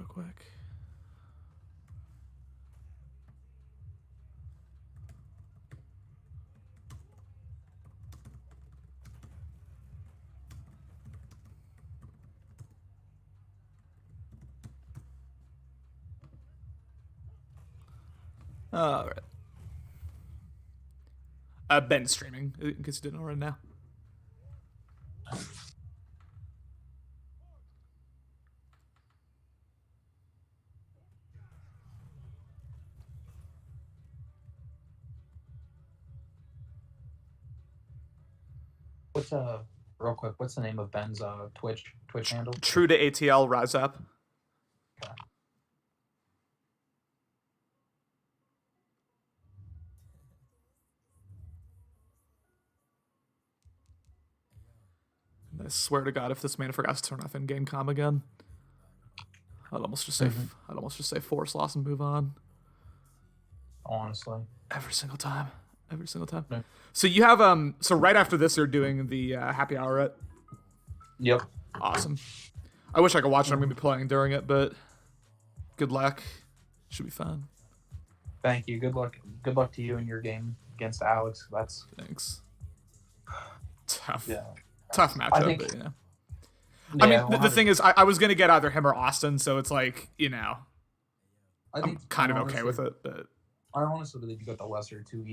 quick. All right. Ben's streaming, in case you didn't already know. What's real quick? What's the name of Ben's Twitch handle? True to ATL, rise up. Okay. I swear to God, if this man forgot to turn off in-game comm again, I'd almost just say force loss and move on. Honestly, every single time. Yeah. So you have so right after this, you're doing the happy hour, right? Yep. Awesome. I wish I could watch it. I'm gonna be playing during it, but good luck. Should be fun. Thank you. Good luck. Good luck to you in your game against Alex. Thanks. Tough. Yeah. Tough matchup, but Yeah, I mean, the thing is, I was gonna get either him or Austin, so it's like, I'm kind of okay with it, but I honestly believe you got the lesser two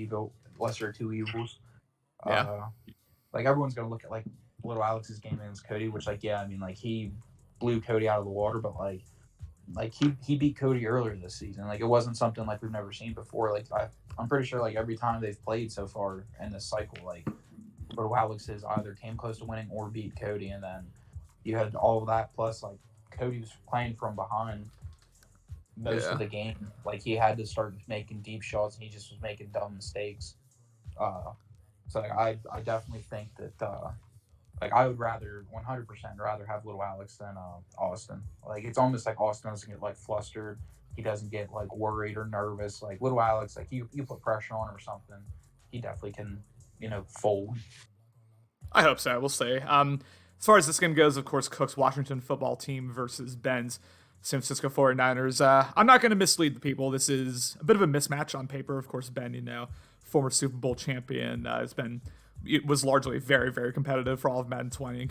evils. Yeah. Like everyone's gonna look at like little Alex's game against Cody, which he blew Cody out of the water, but he beat Cody earlier this season. Like it wasn't something like we've never seen before. Like I'm pretty sure like every time they've played so far in this cycle, like little Alex has either came close to winning or beat Cody, and then you had all of that plus like Cody was playing from behind most of the game. Like he had to start making deep shots, and he just was making dumb mistakes. So I definitely think that I would 100% rather have little Alex than Austin. Like it's almost like Austin doesn't get like flustered. He doesn't get like worried or nervous. Like little Alex, like you put pressure on him or something, he definitely can fold. I hope so. We'll see. As far as this game goes, of course, Cook's Washington football team versus Ben's San Francisco 49ers. I'm not going to mislead the people. This is a bit of a mismatch on paper. Of course, Ben, former Super Bowl champion, it was largely very, very competitive for all of Madden 20 and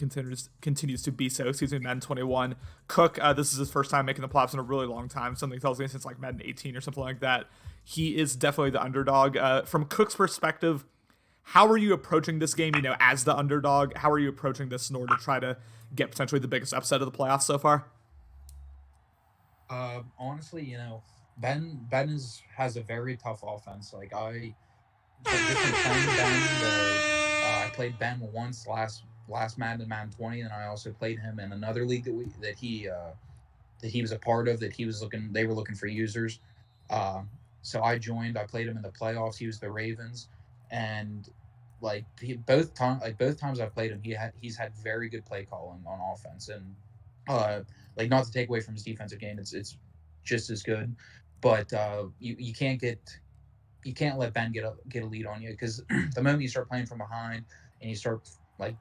continues to be so. Madden 21. Cook, this is his first time making the playoffs in a really long time. Something tells me since like Madden 18 or something like that. He is definitely the underdog. From Cook's perspective, how are you approaching this game, as the underdog? How are you approaching this in order to try to get potentially the biggest upset of the playoffs so far? Honestly, Ben has a very tough offense. Like I played Ben once last Madden 20, and I also played him in another league that he was a part of. They were looking for users. So I joined. I played him in the playoffs. He was the Ravens, and both times I played him, he's had very good play calling on offense, and not to take away from his defensive game, it's just as good, but you can't let Ben get a lead on you, because the moment you start playing from behind and you start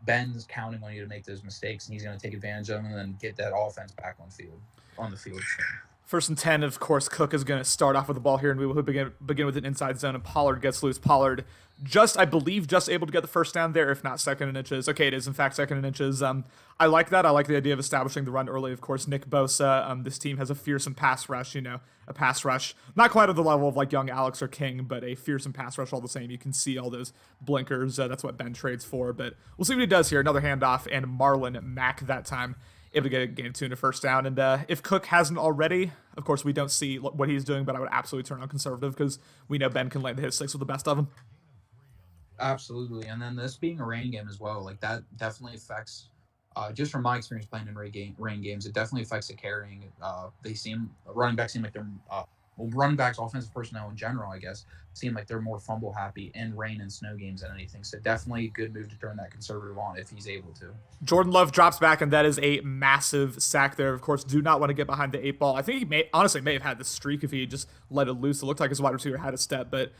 Ben's counting on you to make those mistakes, and he's going to take advantage of them and then get that offense back on the field. First and 10, of course, Cook is going to start off with the ball here, and we will begin with an inside zone, and Pollard gets loose. Pollard I believe, able to get the first down there, if not second in inches. Okay, it is, in fact, second in inches. I like that. I like the idea of establishing the run early. Of course, Nick Bosa, this team has a fearsome pass rush, a pass rush. Not quite at the level of, young Alex or King, but a fearsome pass rush all the same. You can see all those blinkers. That's what Ben trades for, but we'll see what he does here. Another handoff, and Marlon Mack that time able to get a game 2 and a first down. And if Cook hasn't already, of course, we don't see what he's doing, but I would absolutely turn on conservative because we know Ben can land the hit sticks with the best of them. Absolutely. And then this being a rain game as well, that definitely affects, just from my experience playing in rain games, it definitely affects the carrying. Running backs seem like they're, running backs, offensive personnel in general, I guess, seem like they're more fumble happy in rain and snow games than anything. So definitely a good move to turn that conservative on if he's able to. Jordan Love drops back, and that is a massive sack there. Of course, do not want to get behind the 8 ball. I think he may have had the streak if he just let it loose. It looked like his wide receiver had a step, but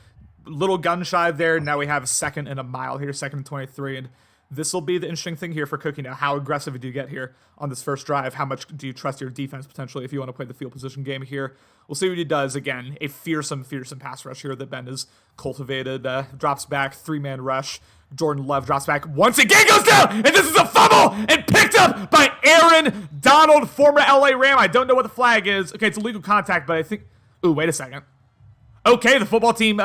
little gun shy there. Now we have a second and a mile here, second and 23, and This will be the interesting thing here for Cook. How aggressive do you get here on this first drive? How much do you trust your defense potentially if you want to play the field position game here? We'll see what he does. Again, a fearsome pass rush here that Ben has cultivated. Drops back, 3-man rush. Jordan Love drops back. Once again goes down, and this is a fumble and picked up by Aaron Donald, former LA Ram. I don't know what the flag is. Okay, it's illegal contact, but I think... Ooh, wait a second. Okay, the football team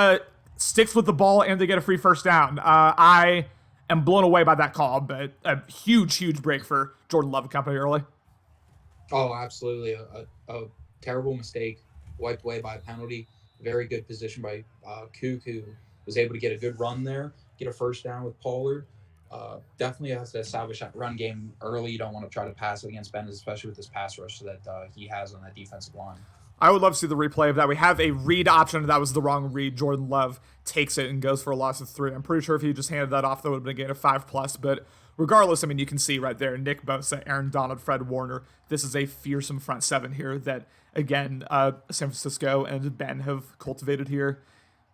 sticks with the ball, and they get a free first down. I am blown away by that call, but a huge break for Jordan Love and company early. Oh, absolutely. A terrible mistake, wiped away by a penalty. Very good position by Kook, who was able to get a good run there, get a first down with Pollard. Definitely has to establish that run game early. You don't want to try to pass it against Ben, especially with this pass rush that he has on that defensive line. I would love to see the replay of that. We have a read option. That was the wrong read. Jordan Love takes it and goes for a loss of 3. I'm pretty sure if he just handed that off, that would have been a gain of 5+. But regardless, I mean, you can see right there, Nick Bosa, Aaron Donald, Fred Warner. This is a fearsome front seven here that, again, San Francisco and Ben have cultivated here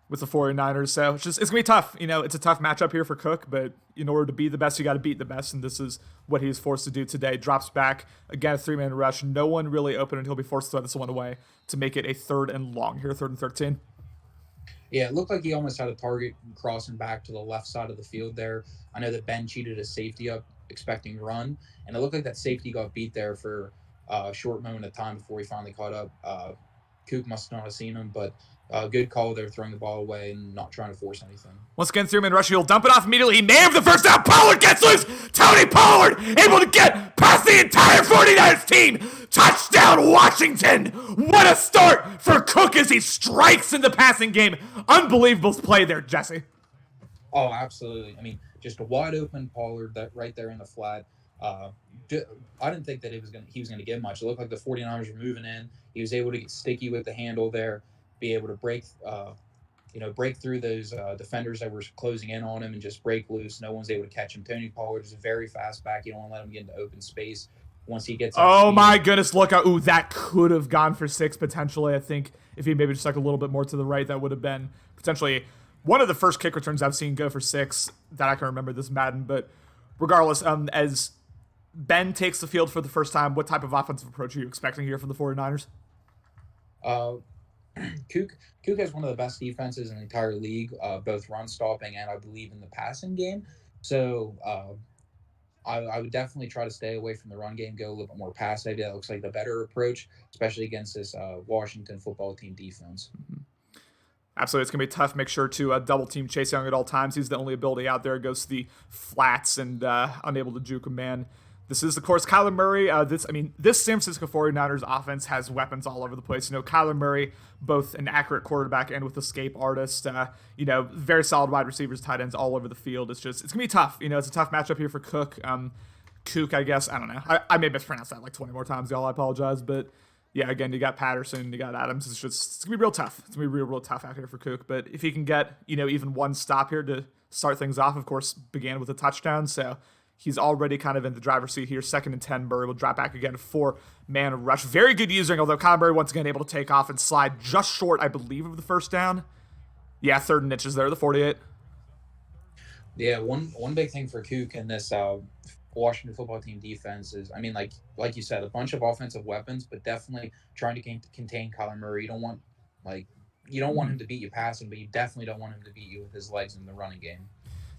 with the 49ers. So it's going to be tough. It's a tough matchup here for Cook, but in order to be the best, you got to beat the best, and this is what he's forced to do today. Drops back, again, a 3-man rush. No one really open, and he'll be forced to throw this one away to make it a 3rd and long here, 3rd and 13. Yeah, it looked like he almost had a target crossing back to the left side of the field there. I know that Ben cheated a safety up, expecting run, and it looked like that safety got beat there for a short moment of time before he finally caught up. Kook must not have seen him, but good call there, throwing the ball away and not trying to force anything. Once again, 3-man rush. He'll dump it off immediately. He may have the first down. Pollard gets loose. Tony Pollard able to get past the entire 49ers team. Touchdown, Washington. What a start for Cook as he strikes in the passing game. Unbelievable play there, Jesse. Oh, absolutely. I mean, just a wide open Pollard that right there in the flat. I didn't think that he was going to get much. It looked like the 49ers were moving in. He was able to get sticky with the handle there, be able to break through those defenders that were closing in on him and just break loose. No one's able to catch him. Tony Pollard is a very fast back. You don't want to let him get into open space once he gets. Oh my goodness! Look, that could have gone for 6 potentially. I think if he maybe just stuck a little bit more to the right, that would have been potentially one of the first kick returns I've seen go for 6 that I can remember this Madden. But regardless, as Ben takes the field for the first time, what type of offensive approach are you expecting here from the 49ers? Kook has one of the best defenses in the entire league, both run stopping and I believe in the passing game. So I would definitely try to stay away from the run game, go a little bit more pass heavy. That looks like the better approach, especially against this Washington football team defense. Mm-hmm. Absolutely, it's going to be tough. Make sure to double team Chase Young at all times. He's the only ability out there. Goes to the flats and unable to juke a man. This is, of course, Kyler Murray. This San Francisco 49ers offense has weapons all over the place. Kyler Murray, both an accurate quarterback and with escape artist. Very solid wide receivers, tight ends all over the field. It's going to be tough. It's a tough matchup here for Cook. Kook, I guess. I don't know. I may mispronounce that like 20 more times, y'all. I apologize. But, yeah, again, you got Patterson, you got Adams. It's going to be real tough. It's going to be real tough out here for Kook. But if he can get, even one stop here to start things off, of course, began with a touchdown. So he's already kind of in the driver's seat here. 2nd and 10. Murray will drop back again. 4-man rush. Very good using, although Kyler Murray once again able to take off and slide just short, I believe, of the first down. Yeah, 3rd and inches there, the 48. Yeah, one big thing for Kook in this Washington football team defense is, like you said, a bunch of offensive weapons, but definitely trying to contain Kyler Murray. You don't want him to beat you passing, but you definitely don't want him to beat you with his legs in the running game.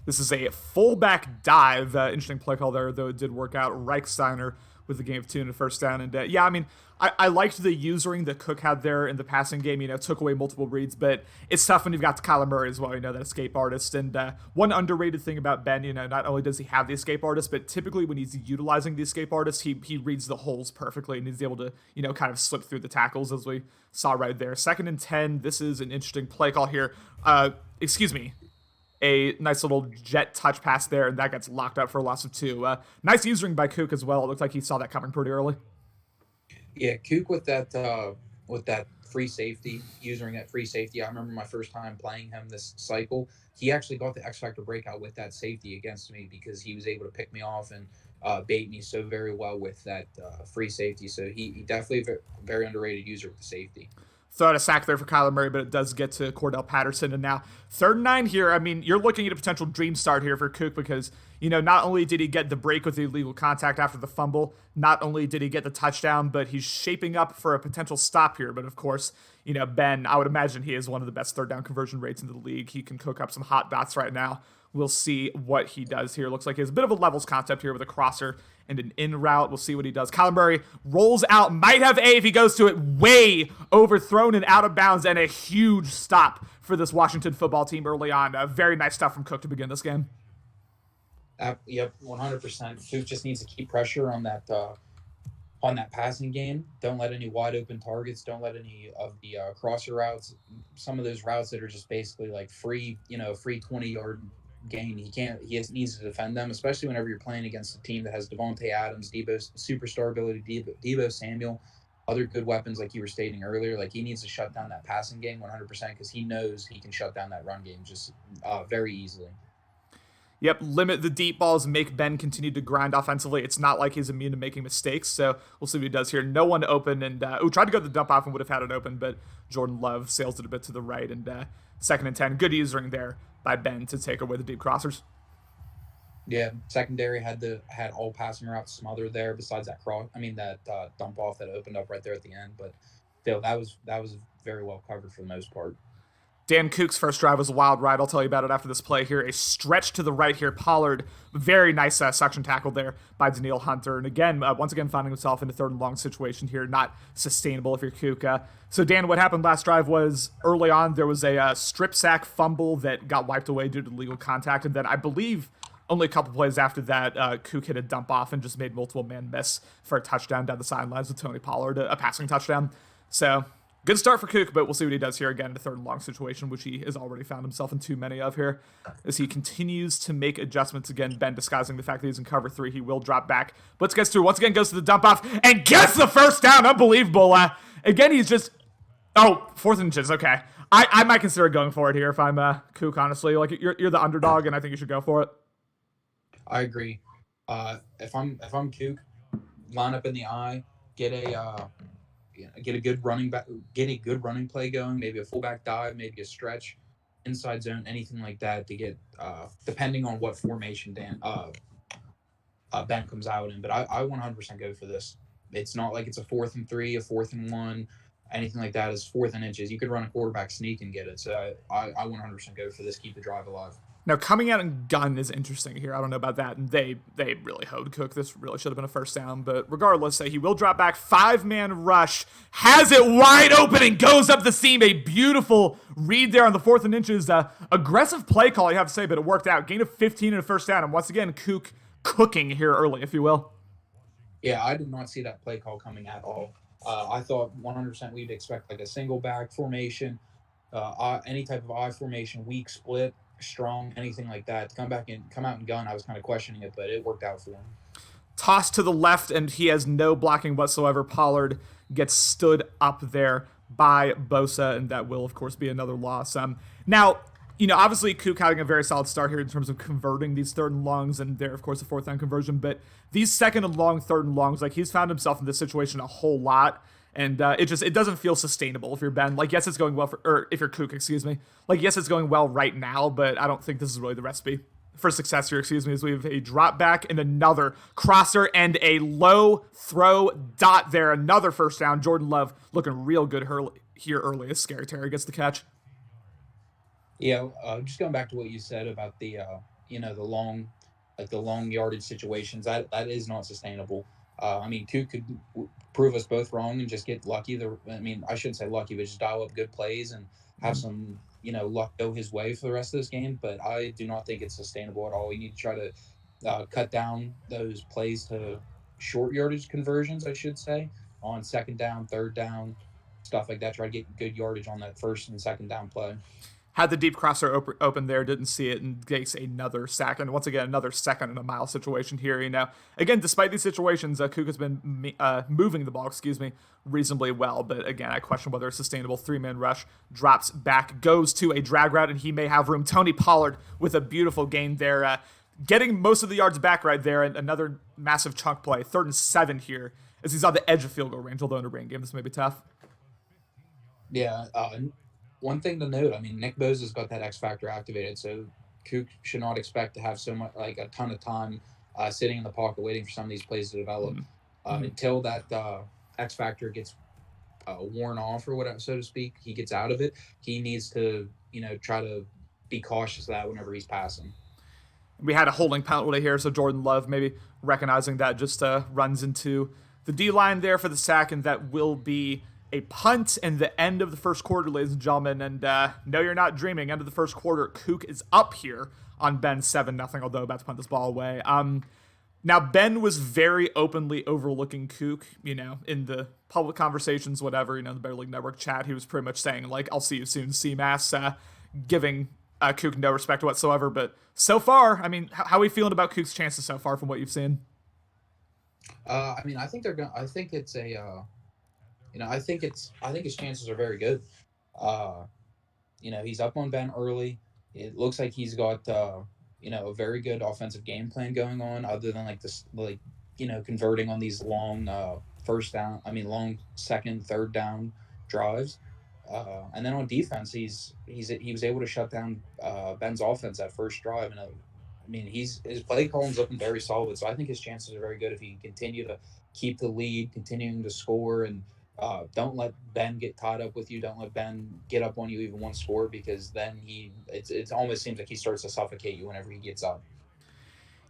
This is a fullback dive. Interesting play call there, though it did work out. Reichsteiner with the game of 2 and a first down. And I liked the usering that Cook had there in the passing game. Took away multiple reads, but it's tough when you've got Kyler Murray as well. That escape artist. And one underrated thing about Ben, not only does he have the escape artist, but typically when he's utilizing the escape artist, he reads the holes perfectly and he's able to kind of slip through the tackles as we saw right there. 2nd and 10. This is an interesting play call here. A nice little jet touch pass there, and that gets locked up for a loss of 2. Nice using by Kook as well. It looked like he saw that coming pretty early. Yeah, Kook with that free safety, using that free safety. I remember my first time playing him this cycle. He actually got the X Factor breakout with that safety against me because he was able to pick me off and bait me so very well with that free safety. So he definitely a very underrated user with the safety. throw out a sack there for Kyler Murray, but it does get to Cordell Patterson. And now 3rd and 9 here. I mean, you're looking at a potential dream start here for Cook because, not only did he get the break with the illegal contact after the fumble, not only did he get the touchdown, but he's shaping up for a potential stop here. But of course, Ben, I would imagine he is one of the best 3rd down conversion rates in the league. He can cook up some hot dots right now. We'll see what he does here. Looks like he has a bit of a levels concept here with a crosser and an in route. We'll see what he does. Kyler Murray rolls out, might have A if he goes to it, way overthrown and out of bounds, and a huge stop for this Washington football team early on. Very nice stuff from Cook to begin this game. Yep, 100%. Cook just needs to keep pressure on that passing game. Don't let any wide open targets. Don't let any of the crosser routes. Some of those routes that are just basically like free 20-yard gain. He needs to defend them, especially whenever you're playing against a team that has Devontae Adams, Debo's superstar ability, Debo Samuel, other good weapons like you were stating earlier. Like, he needs to shut down that passing game 100% because he knows he can shut down that run game just very easily. Yep, limit the deep balls, make Ben continue to grind offensively. It's not like he's immune to making mistakes, so we'll see what he does here. No one open, and tried to go to the dump off and would have had it open, but Jordan Love sails it a bit to the right, and 2nd and 10. Good usering there by Ben to take away the deep crossers. Yeah, secondary had all passing routes smothered there. Besides that dump off that opened up right there at the end, but still, that was very well covered for the most part. Dan Cook's first drive was a wild ride. I'll tell you about it after this play here. A stretch to the right here. Pollard, very nice suction tackle there by Danielle Hunter. And again, once again, finding himself in a 3rd and long situation here. Not sustainable if you're Cook. So, Dan, what happened last drive was early on there was a strip sack fumble that got wiped away due to legal contact. And then I believe only a couple plays after that, Cook hit a dump off and just made multiple man miss for a touchdown down the sidelines with Tony Pollard, a passing touchdown. So, good start for Cook, but we'll see what he does here again in a 3rd and long situation, which he has already found himself in too many of here. As he continues to make adjustments again, Ben disguising the fact that he's in cover 3. He will drop back. Blitz gets through, once again goes to the dump off, and gets the first down. Unbelievable. Again, he's just... Oh, 4th inches, okay. I might consider going for it here if I'm Cook, honestly. Like, you're the underdog, and I think you should go for it. I agree. If I'm Cook, line up in the eye, get a good running play going, maybe a fullback dive, maybe a stretch, inside zone, anything like that to get depending on what formation Ben comes out in. But I 100% go for this. It's not like it's a 4th and 3, a 4th and 1, anything like that. It's 4th and inches. You could run a quarterback sneak and get it. So I 100% go for this. Keep the drive alive. Now, coming out and gun is interesting here. I don't know about that. And they really hoed Cook. This really should have been a first down. But regardless, he will drop back. 5-man rush. Has it wide open and goes up the seam. A beautiful read there on the 4th and inches. Aggressive play call, you have to say, but it worked out. Gain of 15 and a first down. And once again, Cook cooking here early, if you will. Yeah, I did not see that play call coming at all. I thought 100% we'd expect like a single back formation, any type of I formation, weak split, strong, anything like that. To come out and gun, I was kind of questioning it, but it worked out for him. Toss to the left, and he has no blocking whatsoever. Pollard gets stood up there by Bosa, and that will, of course, be another loss. Now, obviously, Cook having a very solid start here in terms of converting these 3rd and longs, and there, of course, the 4th down conversion, but these 2nd and long, 3rd and longs, like, he's found himself in this situation a whole lot. And it doesn't feel sustainable if you're Ben. Like, yes, it's going well or if you're Cook, excuse me. Like, yes, it's going well right now, but I don't think this is really the recipe for success here, excuse me, as we have a drop back and another crosser and a low throw dot there. Another first down. Jordan Love looking real good here early as Scary Terry gets the catch. Yeah, just going back to what you said about the long yardage situations, that is not sustainable. Cook could prove us both wrong and just get lucky. I shouldn't say lucky, but just dial up good plays and have some, luck go his way for the rest of this game. But I do not think it's sustainable at all. We need to try to cut down those plays to short yardage conversions, I should say, on 2nd down, 3rd down, stuff like that. Try to get good yardage on that 1st and 2nd down play. Had the deep crosser open there, didn't see it, and takes another sack. And once again, another 2nd and a mile situation here. Again, despite these situations, Cook has been moving the ball, reasonably well. But again, I question whether a sustainable 3-man rush. Drops back, goes to a drag route, and he may have room. Tony Pollard with a beautiful gain there. Getting most of the yards back right there, and another massive chunk play. 3rd and 7 here, as he's on the edge of field goal range, although in a rain game, this may be tough. Yeah. One thing to note, I mean, Nick Bosa's got that X factor activated, so Kook should not expect to have so much, like a ton of time sitting in the pocket waiting for some of these plays to develop Mhm. until that X factor gets worn off or whatever, so to speak. He gets out of it. He needs to, try to be cautious of that whenever he's passing. We had a holding penalty here, so Jordan Love maybe recognizing that just runs into the D line there for the sack, and that will be a punt and the end of the first quarter, ladies and gentlemen. And no, you're not dreaming. End of the first quarter, Kook is up here on Ben 7-0, although about to punt this ball away. Now, Ben was very openly overlooking Kook, in the public conversations, whatever, the Better League Network chat. He was pretty much saying, like, I'll see you soon, CMAS, giving Kook no respect whatsoever. But so far, I mean, how are we feeling about Kook's chances so far from what you've seen? I mean, I think they're going. I think it's a. I think his chances are very good. Uh, he's up on Ben early. It looks like he's got a very good offensive game plan going on, other than like this, like converting on these long first down. I mean, long second, third down drives. And then on defense, he was able to shut down Ben's offense that first drive, and I mean his play calling's looking very solid. So I think his chances are very good if he can continue to keep the lead, continuing to score, and don't let Ben get tied up with you. Don't let Ben get up on you even one score, because then it almost seems like he starts to suffocate you whenever he gets up.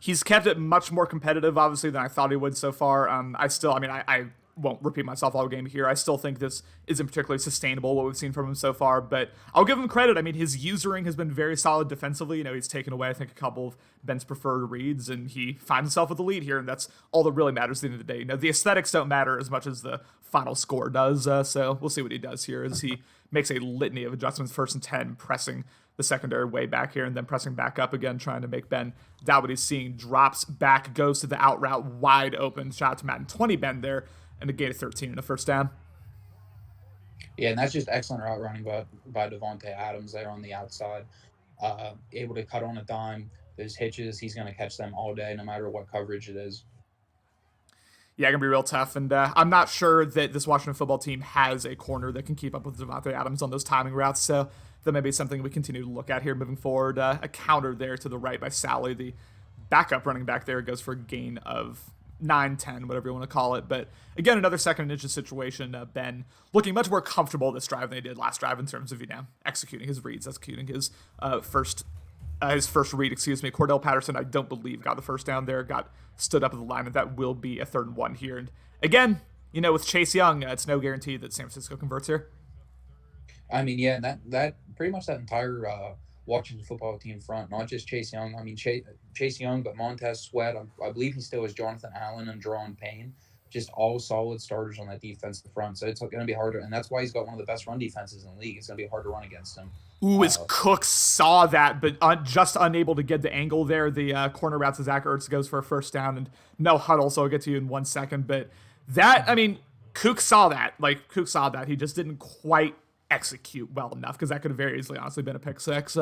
He's kept it much more competitive, obviously, than I thought he would so far. I won't repeat myself all game here. I still think this isn't particularly sustainable, what we've seen from him so far, but I'll give him credit. I mean, his usering has been very solid defensively. He's taken away, I think, a couple of Ben's preferred reads, and he finds himself with the lead here, and that's all that really matters at the end of the day. The aesthetics don't matter as much as the final score does, so we'll see what he does here as he makes a litany of adjustments, 1st and 10, pressing the secondary way back here and then pressing back up again, trying to make Ben doubt what he's seeing. Drops back, goes to the out route, wide open. Shout out to Madden 20 Ben there, and a gain of 13 and a first down. Yeah, and that's just excellent route running by Devontae Adams there on the outside. Able to cut on a dime. Those hitches, he's going to catch them all day, no matter what coverage it is. Yeah, gonna be real tough, and I'm not sure that this Washington football team has a corner that can keep up with Devontae Adams on those timing routes. So that may be something we continue to look at here moving forward. A counter there to the right by Sally, the backup running back there, goes for a gain of 9, 10, whatever you want to call it. But again, another second and inches situation. Ben looking much more comfortable this drive than he did last drive in terms of executing his reads, executing his first read, Cordell Patterson, I don't believe, got the first down there, got stood up at the line, and that will be a 3rd and 1 here. And again, with Chase Young, it's no guarantee that San Francisco converts here. I mean, yeah, that pretty much that entire Washington football team front, not just Chase Young. I mean, Chase Young, but Montez Sweat. I believe he still has Jonathan Allen and Jerron Payne. Just all solid starters on that defensive front. So it's going to be harder, and that's why he's got one of the best run defenses in the league. It's going to be hard to run against him. Ooh, as Cook saw that, but just unable to get the angle there. The corner route to Zach Ertz goes for a first down, and no huddle, so I'll get to you in 1 second. But that, I mean, Cook saw that. Cook saw that. He just didn't quite execute well enough, because that could have very easily, honestly, been a pick six.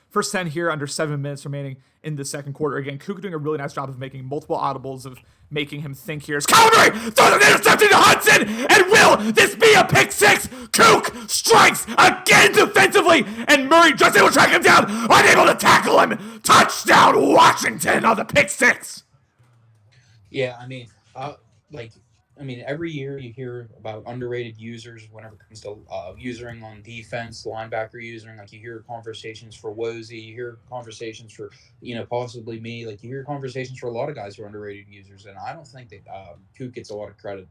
First 10 here, under 7 minutes remaining in the second quarter. Again, Kook doing a really nice job of making multiple audibles, of making him think here. It's Calvary! Throws an interception to Hudson! And will this be a pick six? Kook strikes again defensively, and Murray just able to track him down, unable to tackle him. Touchdown, Washington on the pick six! Yeah, every year you hear about underrated users whenever it comes to usering on defense, linebacker usering. Like, you hear conversations for Wozy, you hear conversations for, possibly me. Like, you hear conversations for a lot of guys who are underrated users, and I don't think that Kook gets a lot of credit,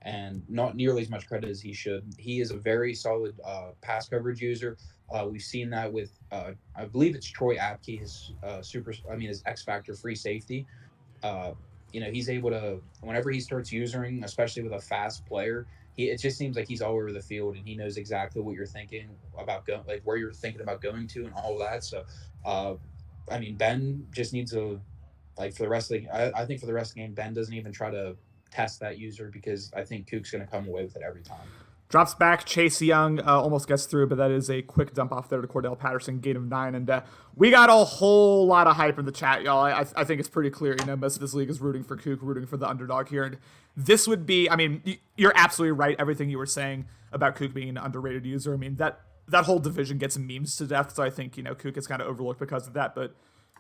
and not nearly as much credit as he should. He is a very solid pass coverage user. We've seen that with, I believe it's Troy Apke, his X Factor free safety. He's able to, whenever he starts using, especially with a fast player, it just seems like he's all over the field, and he knows exactly what you're thinking about, like where you're thinking about going to and all of that. So, Ben just needs to, like, for the rest of the, I think for the rest of the game, Ben doesn't even try to test that user, because I think Kook's going to come away with it every time. Drops back, Chase Young almost gets through, but that is a quick dump off there to Cordell Patterson, gain of 9. And we got a whole lot of hype in the chat, y'all. I think it's pretty clear, most of this league is rooting for Kook, rooting for the underdog here. And this would be, you're absolutely right, everything you were saying about Kook being an underrated user. That whole division gets memes to death, so I think, Kook is kind of overlooked because of that. But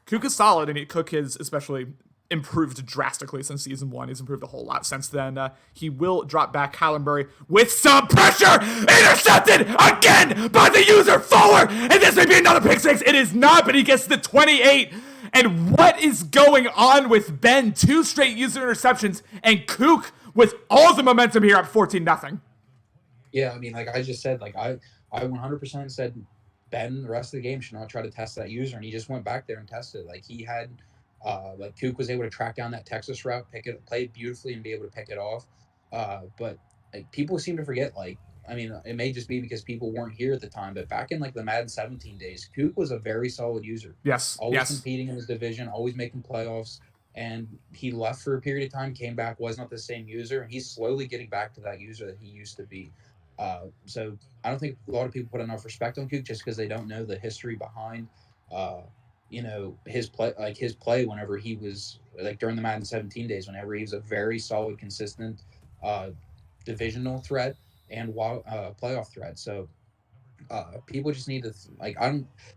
Kook is solid, and Kook has especially improved drastically since season 1. He's improved a whole lot since then. He will drop back. Kyler Murray with some pressure, intercepted again by the user forward, and this may be another pick six. It is not, but he gets the 28. And what is going on with Ben? 2 straight user interceptions, and Kook with all the momentum here at 14-0. Yeah, like I just said, I 100% said Ben the rest of the game should not try to test that user, and he just went back there and tested. He had Kook was able to track down that Texas route, play it beautifully, and be able to pick it off. But people seem to forget. It may just be because people weren't here at the time, but back in the Madden 17 days, Kook was a very solid user. Yes, always competing in his division, always making playoffs. And he left for a period of time, came back, was not the same user, and he's slowly getting back to that user that he used to be. So I don't think a lot of people put enough respect on Kook just because they don't know the history behind his play whenever he was during the Madden 17 days, whenever he was a very solid, consistent divisional threat and playoff threat. So people just need to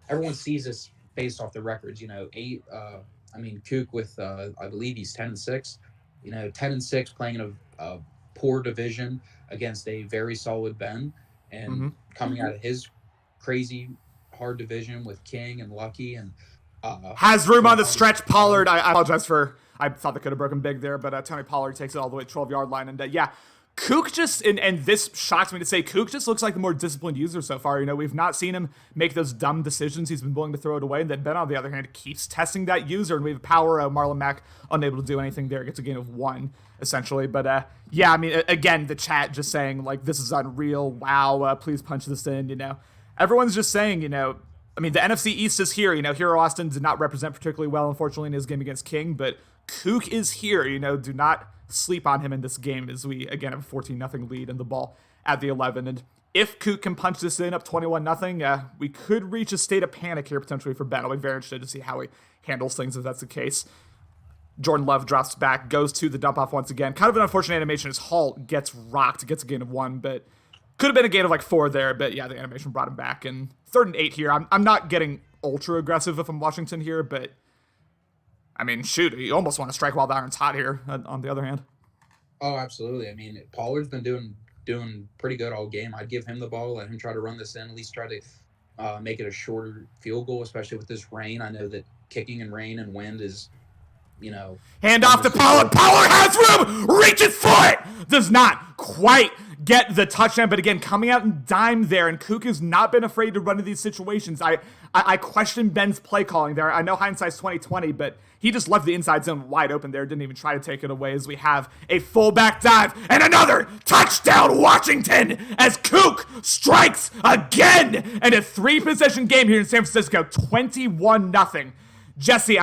everyone sees this based off the records. Kook with I believe he's 10-6. 10-6 playing in a poor division against a very solid Ben, and coming out of his crazy hard division with King and Lucky and has room on the stretch. Pollard, I apologize for, I thought they could have broken big there, but Tony Pollard takes it all the way to 12-yard line. And Kook just, and this shocks me to say, Kook just looks like the more disciplined user so far. We've not seen him make those dumb decisions. He's been willing to throw it away. And then Ben, on the other hand, keeps testing that user. And we have power. Marlon Mack unable to do anything there. Gets a gain of 1, essentially. But again, the chat just saying, this is unreal. Wow, please punch this in, Everyone's just saying, the NFC East is here. Hero Austin did not represent particularly well, unfortunately, in his game against King. But Kook is here. Do not sleep on him in this game, as we again have a 14-0 lead and the ball at the 11. And if Kook can punch this in up 21-0, we could reach a state of panic here potentially for Ben. I'll be very interested to see how he handles things if that's the case. Jordan Love drops back, goes to the dump off once again. Kind of an unfortunate animation as Hall gets rocked, gets a gain of 1, but could have been a gain of 4 there. But the animation brought him back. And 3rd and 8 here. I'm not getting ultra aggressive if I'm Washington here, but shoot, you almost want to strike while the iron's hot here, on the other hand. Oh, absolutely. Pollard's been doing pretty good all game. I'd give him the ball, let him try to run this in, at least try to make it a shorter field goal, especially with this rain. I know that kicking in rain and wind is, Hand off to Pollard. Pollard has room, reaches for it, does not quite get the touchdown, but again, coming out in dime there, and Kook has not been afraid to run into these situations. I question Ben's play calling there. I know hindsight's 2020, but he just left the inside zone wide open there, didn't even try to take it away, as we have a fullback dive and another touchdown Washington as Kook strikes again, and a 3-possession game here in San Francisco, 21-0. Jesse,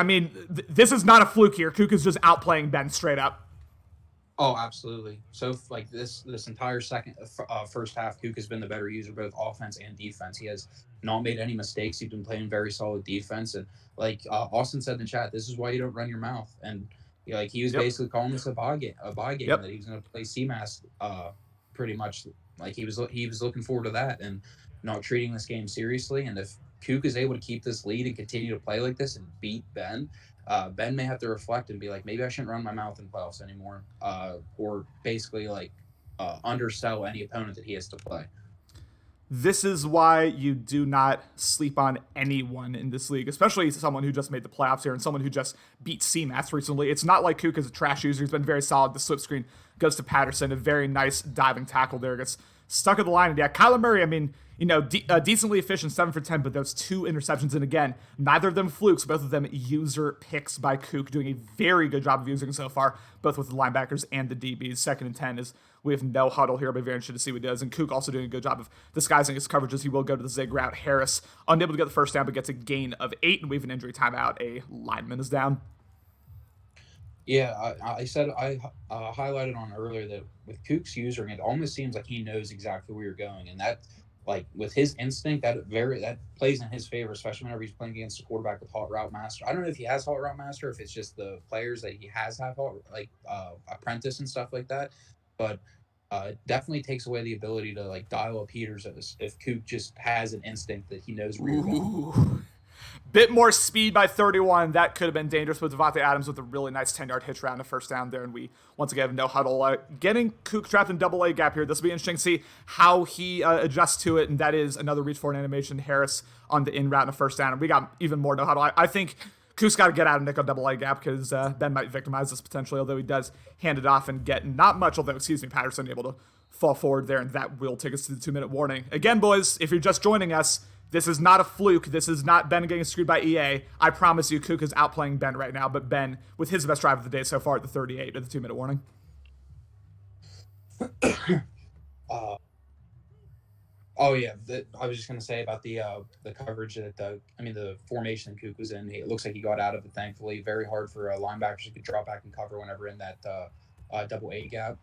this is not a fluke here. Kook is just outplaying Ben straight up. Oh, absolutely. So, this entire first half, Kook has been the better user, both offense and defense. He has not made any mistakes. He's been playing very solid defense. And Austin said in the chat, this is why you don't run your mouth. And he was basically calling this a bye game that he was going to play CMAS pretty much. He was looking forward to that and not treating this game seriously. And if Kook is able to keep this lead and continue to play like this and beat Ben, Ben may have to reflect and be like, maybe I shouldn't run my mouth in playoffs anymore, or basically undersell any opponent that he has to play. This is why you do not sleep on anyone in this league, especially someone who just made the playoffs here and someone who just beat CMAS recently. It's not like Kook is a trash user. He's been very solid. The slip screen goes to Patterson. A very nice diving tackle there. Gets stuck at the line. And Kyler Murray, decently efficient, 7 for 10, but those 2 interceptions. And again, neither of them flukes, both of them user picks by Kook, doing a very good job of using so far, both with the linebackers and the DBs. 2nd and 10 is, we have no huddle here, but very interested to see what he does. And Kook also doing a good job of disguising his coverages. He will go to the zig route. Harris, unable to get the first down, but gets a gain of 8, and we have an injury timeout. A lineman is down. Yeah, I said I highlighted on earlier that with Kook's usering, it almost seems like he knows exactly where you're going, and that like with his instinct, that plays in his favor, especially whenever he's playing against a quarterback with hot route master. I don't know if he has hot route master, if it's just the players that he has have hot, like apprentice and stuff like that, but it definitely takes away the ability to like dial up heaters if Kook just has an instinct that he knows where you're going. Ooh. Bit more speed by 31. That could have been dangerous with Devontae Adams with a really nice 10-yard hitch round, a first down there, and we once again have no huddle. Getting Kook trapped in double A gap here. This will be interesting to see how he adjusts to it, and that is another reach for an animation. Harris on the in route and a first down, and we got even more no huddle. I think Kook's got to get out of nickel double A gap because Ben might victimize this potentially, although he does hand it off and get not much, although, Patterson able to fall forward there, and that will take us to the 2-minute warning. Again, boys, if you're just joining us, this is not a fluke. This is not Ben getting screwed by EA. I promise you, Kook is outplaying Ben right now, but Ben with his best drive of the day so far at the 38 of the 2-minute warning. Oh yeah, I was just gonna say about the coverage that the formation that Kook was in. It looks like he got out of it. Thankfully, very hard for linebackers to drop back and cover whenever in that double A gap.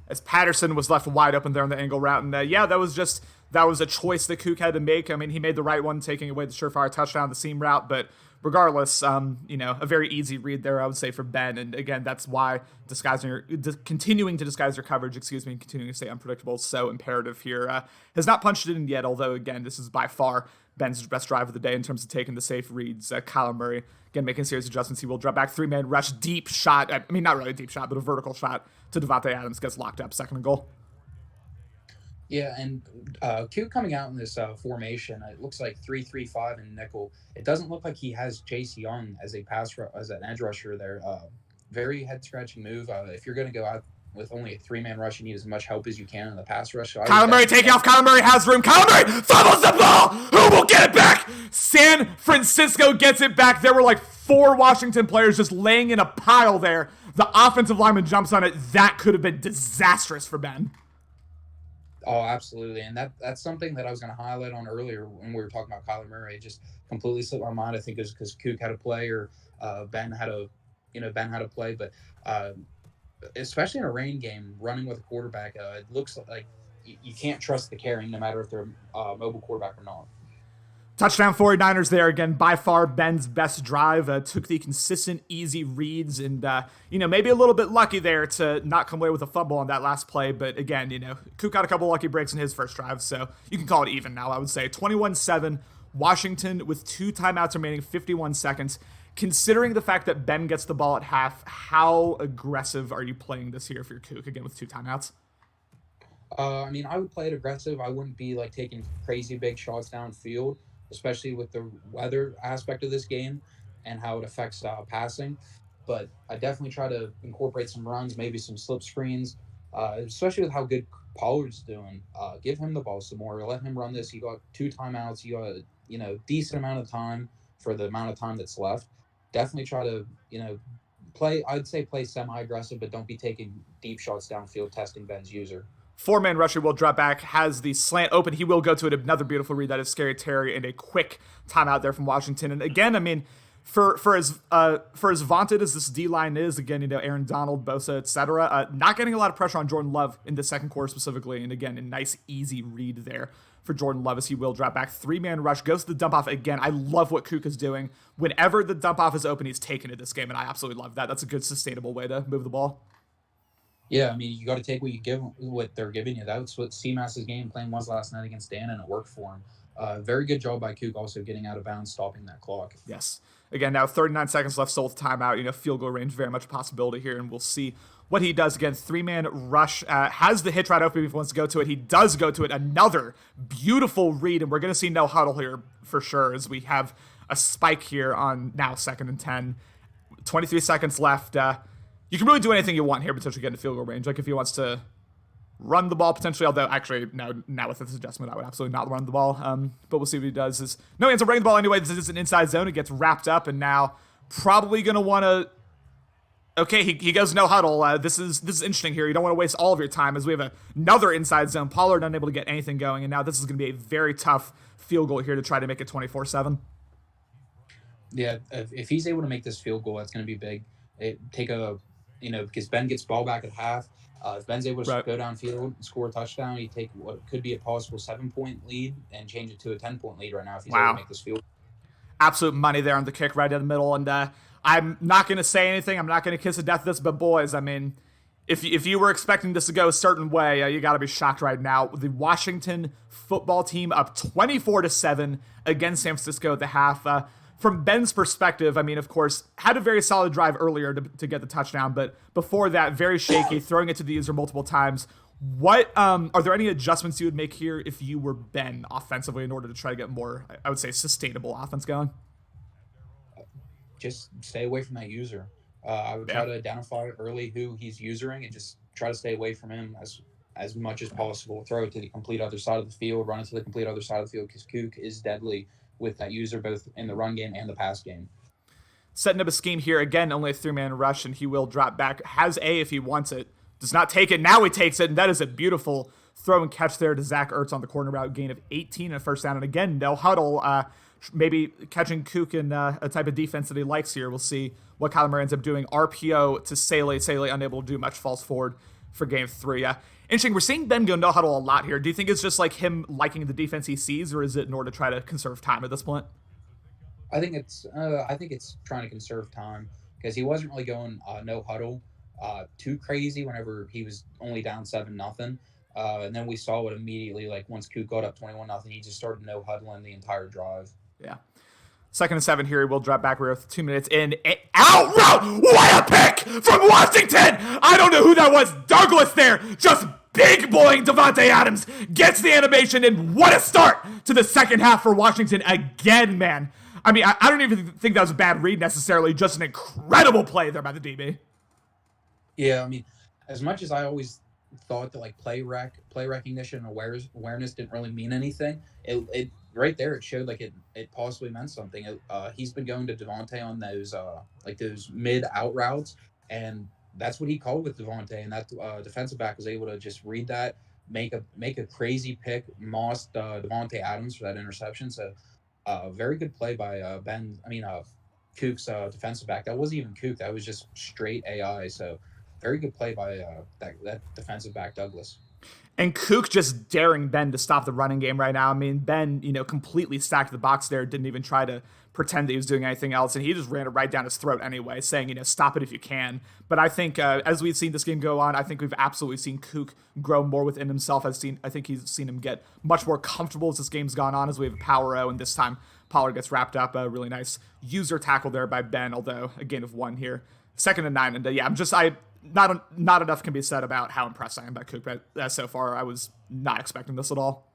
As Patterson was left wide open there on the angle route, and that was a choice that Kook had to make. I mean, he made the right one, taking away the surefire touchdown, the seam route, but regardless, a very easy read there, I would say, for Ben. And again, that's why continuing to disguise your coverage, and continuing to stay unpredictable is so imperative here. Has not punched it in yet, although, again, this is by far Ben's best drive of the day in terms of taking the safe reads. Kyler Murray, again, making serious adjustments. He will drop back, 3-man rush, deep shot. I mean, not really a deep shot, but a vertical shot to Devontae Adams, gets locked up, 2nd and goal. Yeah, and Q coming out in this formation, it looks like 3-3-5 and nickel. It doesn't look like he has Chase Young as as an edge rusher there. Very head scratching move. If you're going to go out with only a 3-man rush, you need as much help as you can in the pass rush. So Kyler Murray taking off. Kyler Murray has room. Kyler Murray fumbles the ball. Who will get it back? San Francisco gets it back. There were like 4 Washington players just laying in a pile there. The offensive lineman jumps on it. That could have been disastrous for Ben. Oh, absolutely. And that's something that I was going to highlight on earlier when we were talking about Kyler Murray. It just completely slipped my mind. I think it was because Kook had a play or Ben had a play. But especially in a rain game, running with a quarterback, it looks like you can't trust the carrying no matter if they're a mobile quarterback or not. Touchdown 49ers there again, by far Ben's best drive. Took the consistent, easy reads and, maybe a little bit lucky there to not come away with a fumble on that last play. But again, Kook got a couple lucky breaks in his first drive, so you can call it even now, I would say. 21-7, Washington with 2 timeouts remaining, 51 seconds. Considering the fact that Ben gets the ball at half, how aggressive are you playing this here for your Kook, again, with 2 timeouts? I would play it aggressive. I wouldn't be like taking crazy big shots downfield, especially with the weather aspect of this game and how it affects passing. But I definitely try to incorporate some runs, maybe some slip screens, especially with how good Pollard's doing. Give him the ball some more. Let him run this. He got 2 timeouts. He got a decent amount of time for the amount of time that's left. Definitely try to play. I'd say play semi-aggressive, but don't be taking deep shots downfield, testing Ben's user. 4-man rusher will drop back, has the slant open. He will go to it. Another beautiful read. That is Scary Terry and a quick timeout there from Washington. And again, I mean, for as vaunted as this D-line is, again, Aaron Donald, Bosa, etc., not getting a lot of pressure on Jordan Love in the second quarter specifically. And again, a nice, easy read there for Jordan Love as he will drop back. 3-man rush, goes to the dump off again. I love what Kook is doing. Whenever the dump off is open, he's taking it this game, and I absolutely love that. That's a good, sustainable way to move the ball. Yeah, I mean, you got to take what they're giving you. That's what CMAS's game plan was last night against Dan, and it worked for him. Very good job by Kook also getting out of bounds, stopping that clock. Yes. Again, now 39 seconds left, still with timeout. Field goal range, very much a possibility here, and we'll see what he does. Again, 3-man rush, has the hitch right open if he wants to go to it. He does go to it. Another beautiful read, and we're going to see no huddle here for sure as we have a spike here on now 2nd and 10. 23 seconds left. You can really do anything you want here, potentially get into field goal range. Like if he wants to run the ball potentially, although actually, no, now with this adjustment, I would absolutely not run the ball. But we'll see what he does. No, he ends up running the ball anyway. This is an inside zone. It gets wrapped up, and now probably going to want to... Okay, he goes no huddle. This is interesting here. You don't want to waste all of your time as we have another inside zone. Pollard unable to get anything going, and now this is going to be a very tough field goal here to try to make it 24-7. Yeah, if he's able to make this field goal, that's going to be big. take a, because Ben gets ball back at half. If Ben's able to Right. go downfield and score a touchdown, you take what could be a possible 7-point lead and change it to a 10-point lead right now if he's able to Wow. make this field. Absolute money there on the kick right in the middle. And I'm not going to say anything. I'm not going to kiss the death of this. But, boys, I mean, if you were expecting this to go a certain way, you got to be shocked right now. The Washington football team up 24-7 against San Francisco at the half. From Ben's perspective, I mean, of course, had a very solid drive earlier to get the touchdown, but before that, very shaky, throwing it to the user multiple times. What are there any adjustments you would make here if you were Ben offensively in order to try to get more, I would say, sustainable offense going? Just stay away from that user. I would Yeah. try to identify early who he's usering and just try to stay away from him as much as possible. Throw it to the complete other side of the field, run it to the complete other side of the field because Kook is deadly with that user both in the run game and the pass game. Setting up a scheme here again, only a 3-man rush, and he will drop back. Has A if he wants it. Does not take it. Now he takes it, and that is a beautiful throw and catch there to Zach Ertz on the corner route. Gain of 18 and a first down. And again, no huddle. Maybe catching Kook in a type of defense that he likes here. We'll see what Kyler Murray ends up doing. RPO to Saleh. Saleh unable to do much false forward for game 3. Interesting. We're seeing Ben go no huddle a lot here. Do you think it's just like him liking the defense he sees, or is it in order to try to conserve time at this point? I think it's trying to conserve time because he wasn't really going no huddle too crazy whenever he was only down 7-0. And then we saw it immediately, like once Kook got up 21-0, he just started no huddling the entire drive. Yeah. 2nd and 7 here. We'll drop back. We're with 2 minutes in. Out route. What a pick from Washington. I don't know who that was. Douglas there. Just big boying Devontae Adams. Gets the animation, and what a start to the second half for Washington again, man. I mean, I don't even think that was a bad read necessarily. Just an incredible play there by the DB. Yeah, I mean, as much as I always thought that like play recognition and awareness didn't really mean anything, it right there it showed like it possibly meant something. He's been going to Devontae on those like those mid out routes, and that's what he called with Devontae, and that defensive back was able to just read that, make a crazy pick, mossed Devontae Adams for that interception. So very good play by Kook's defensive back. That wasn't even Kook. That was just straight AI. So very good play by that defensive back, Douglas. And Kook just daring Ben to stop the running game right now. I mean, Ben, completely stacked the box there, didn't even try to pretend that he was doing anything else, and he just ran it right down his throat anyway, saying, stop it if you can. But I think as we've seen this game go on, I think we've absolutely seen Kook grow more within himself. I think he's seen him get much more comfortable as this game's gone on, as we have a power O, and this time Pollard gets wrapped up. A really nice user tackle there by Ben, although a gain of 1 here. 2nd and 9, and not enough can be said about how impressed I am by Kook so far. I was not expecting this at all.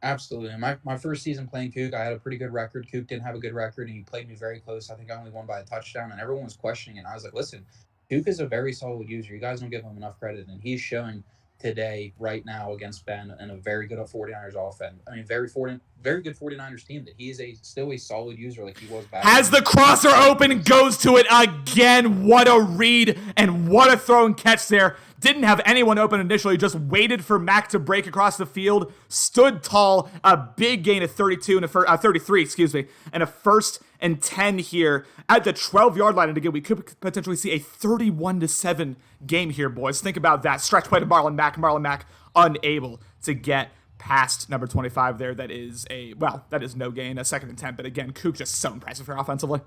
Absolutely. My first season playing Kook, I had a pretty good record. Kook didn't have a good record, and he played me very close. I think I only won by a touchdown, and everyone was questioning it. And I was like, listen, Kook is a very solid user. You guys don't give him enough credit, and he's showing today, right now, against Ben and a very good 49ers offense. I mean, very good 49ers team that he is still a solid user like he was back. Has the crosser open, goes to it again. What a read and what a throw and catch there. Didn't have anyone open initially, just waited for Mac to break across the field, stood tall, a big gain of 33, and a 1st and 10 here at the 12-yard line. And again, we could potentially see a 31-7 game here, boys. Think about that. Stretch play to Marlon Mack. Marlon Mack unable to get past number 25 there. That is no gain, a 2nd and 10. But again, Kook just so impressive here offensively.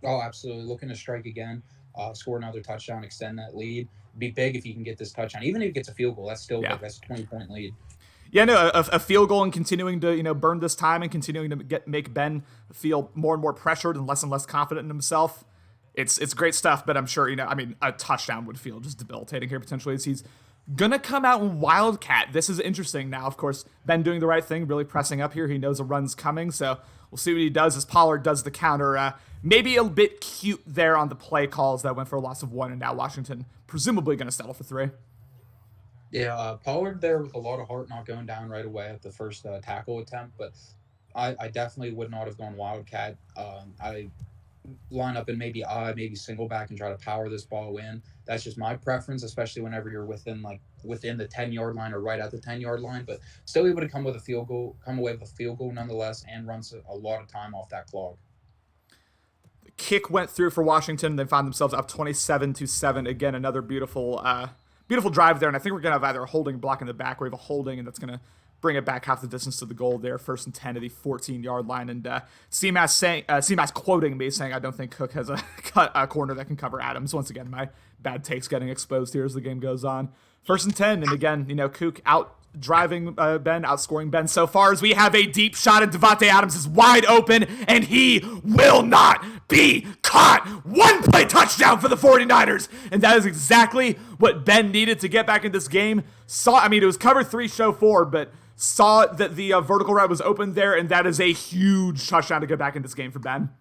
Oh, absolutely. Looking to strike again, score another touchdown, extend that lead. Be big if he can get this touchdown. Even if he gets a field goal, that's still big. That's a 20-point lead. Yeah, no, a field goal and continuing to burn this time and continuing to make Ben feel more and more pressured and less confident in himself. It's great stuff, but I'm sure a touchdown would feel just debilitating here potentially as he's gonna come out in Wildcat. This is interesting now. Of course, Ben doing the right thing, really pressing up here. He knows a run's coming, so we'll see what he does as Pollard does the counter. Maybe a bit cute there on the play calls that went for a loss of 1, and now Washington presumably going to settle for 3. Yeah, Pollard there with a lot of heart, not going down right away at the first tackle attempt, but I definitely would not have gone Wildcat. I line up and maybe single back and try to power this ball in. That's just my preference, especially whenever you're within the 10-yard line or right at the 10-yard line, but still able to come away with a field goal nonetheless, and runs a lot of time off that clock. kick went through for Washington. They found themselves up 27-7. Again, another beautiful drive there. And I think we're going to have either a holding block in the back or we have a holding, and that's going to bring it back half the distance to the goal there. 1st and 10 at the 14-yard line. And CMAS quoting me saying, I don't think Cook has a corner that can cover Adams. Once again, my bad takes getting exposed here as the game goes on. 1st and 10. And again, Cook out driving Ben, outscoring Ben so far as we have a deep shot, and Davante Adams is wide open, and he will not be caught. 1-play touchdown for the 49ers, and that is exactly what Ben needed to get back in this game. It was cover 3, show 4, but saw that the vertical route was open there, and that is a huge touchdown to get back in this game for Ben.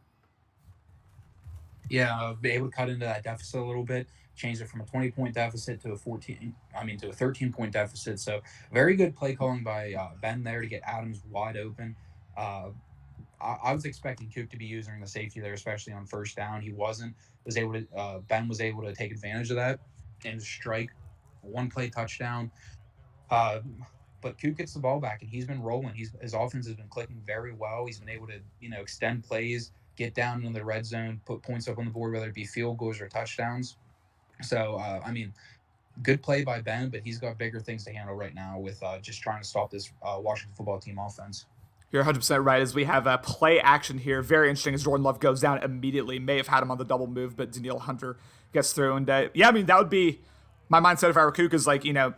Yeah, be able to cut into that deficit a little bit. Changed it from a 20-point deficit to a 13-point deficit. So very good play calling by Ben there to get Adams wide open. I was expecting Cook to be using the safety there, especially on 1st down. He wasn't. Ben was able to take advantage of that and strike a 1-play touchdown. But Cook gets the ball back, and he's been rolling. His offense has been clicking very well. He's been able to extend plays, get down in the red zone, put points up on the board, whether it be field goals or touchdowns. So, good play by Ben, but he's got bigger things to handle right now with just trying to stop this Washington football team offense. You're 100% right, as we have a play action here. Very interesting as Jordan Love goes down immediately. May have had him on the double move, but Danielle Hunter gets through. And, that would be my mindset if I were Cook, is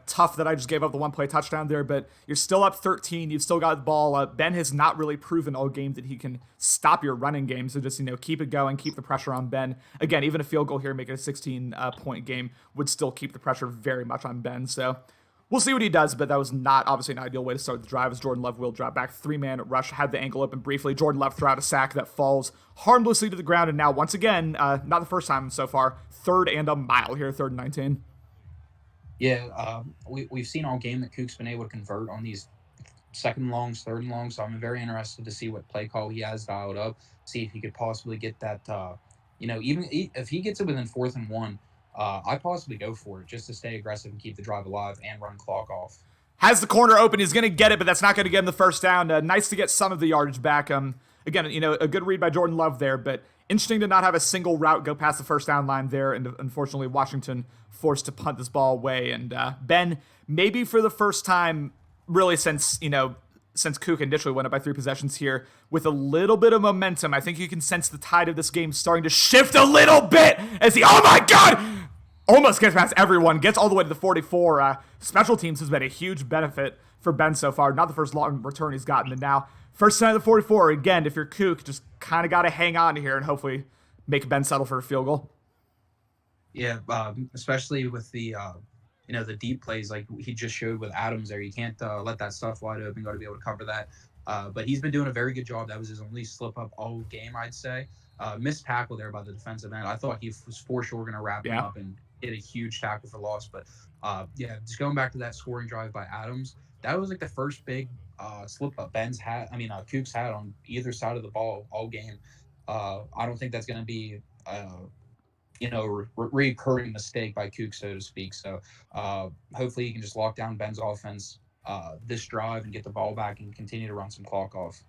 tough that I just gave up the 1-play touchdown there, but you're still up 13. You've still got the ball. Ben has not really proven all game that he can stop your running game. So just, keep it going, keep the pressure on Ben. Again, even a field goal here, make it a 16-point game, would still keep the pressure very much on Ben. So we'll see what he does, but that was not obviously an ideal way to start the drive, as Jordan Love will drop back. 3-man rush, had the ankle open briefly. Jordan Love throw out a sack that falls harmlessly to the ground. And now, once again, not the first time so far, 3rd and a mile here, 3rd and 19. Yeah, we've seen all game that Cook's been able to convert on these 2nd and longs, 3rd and longs. So I'm very interested to see what play call he has dialed up, see if he could possibly get that, even if he gets it within 4th and 1, I possibly go for it just to stay aggressive and keep the drive alive and run clock off. Has the corner open. He's going to get it, but that's not going to get him the 1st down. Nice to get some of the yardage back. Again, a good read by Jordan Love there, but interesting to not have a single route go past the 1st down line there. And unfortunately, Washington forced to punt this ball away. And Ben, maybe for the first time, really since Cook initially went up by 3 possessions here, with a little bit of momentum, I think you can sense the tide of this game starting to shift a little bit as he, oh my God, almost gets past everyone, gets all the way to the 44. Special teams has been a huge benefit for Ben so far. Not the first long return he's gotten, and now 1st down at the 44. Again, if you're Cook, just kind of got to hang on here and hopefully make Ben settle for a field goal. Yeah, especially with the the deep plays like he just showed with Adams there. You can't let that stuff wide open. Got to be able to cover that. But he's been doing a very good job. That was his only slip up all game, I'd say. Missed tackle there by the defensive end. I thought he was for sure going to wrap him up and hit a huge tackle for loss. But just going back to that scoring drive by Adams, that was like the first big slip up Cook's had on either side of the ball all game. I don't think that's going to be recurring mistake by Cook, so to speak. So hopefully he can just lock down Ben's offense this drive and get the ball back and continue to run some clock off.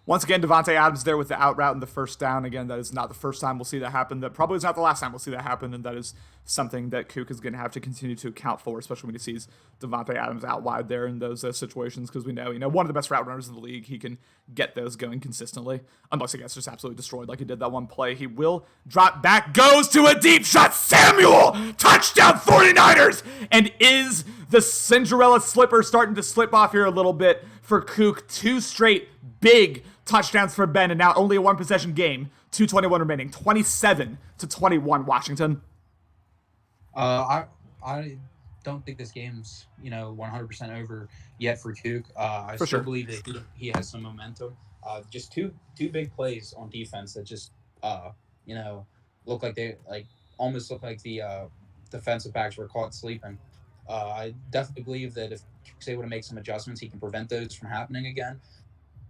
Once again, Davante Adams there with the out route and the 1st down. Again, that is not the first time we'll see that happen. That probably is not the last time we'll see that happen, and that is something that Cook is going to have to continue to account for, especially when he sees Davante Adams out wide there in those situations, because we know, one of the best route runners in the league. He can get those going consistently, unless he gets just absolutely destroyed like he did that one play. He will drop back, goes to a deep shot. Samuel, touchdown 49ers, and is the Cinderella slipper starting to slip off here a little bit for Cook. 2 straight big touchdowns for Ben, and now only a 1-possession game. 2:21 remaining. 27-21 Washington. I don't think this game's 100% over yet for Cook. I still believe that he has some momentum. Just two big plays on defense that just look like they almost look like the defensive backs were caught sleeping. I definitely believe that if Cook's able to make some adjustments, he can prevent those from happening again.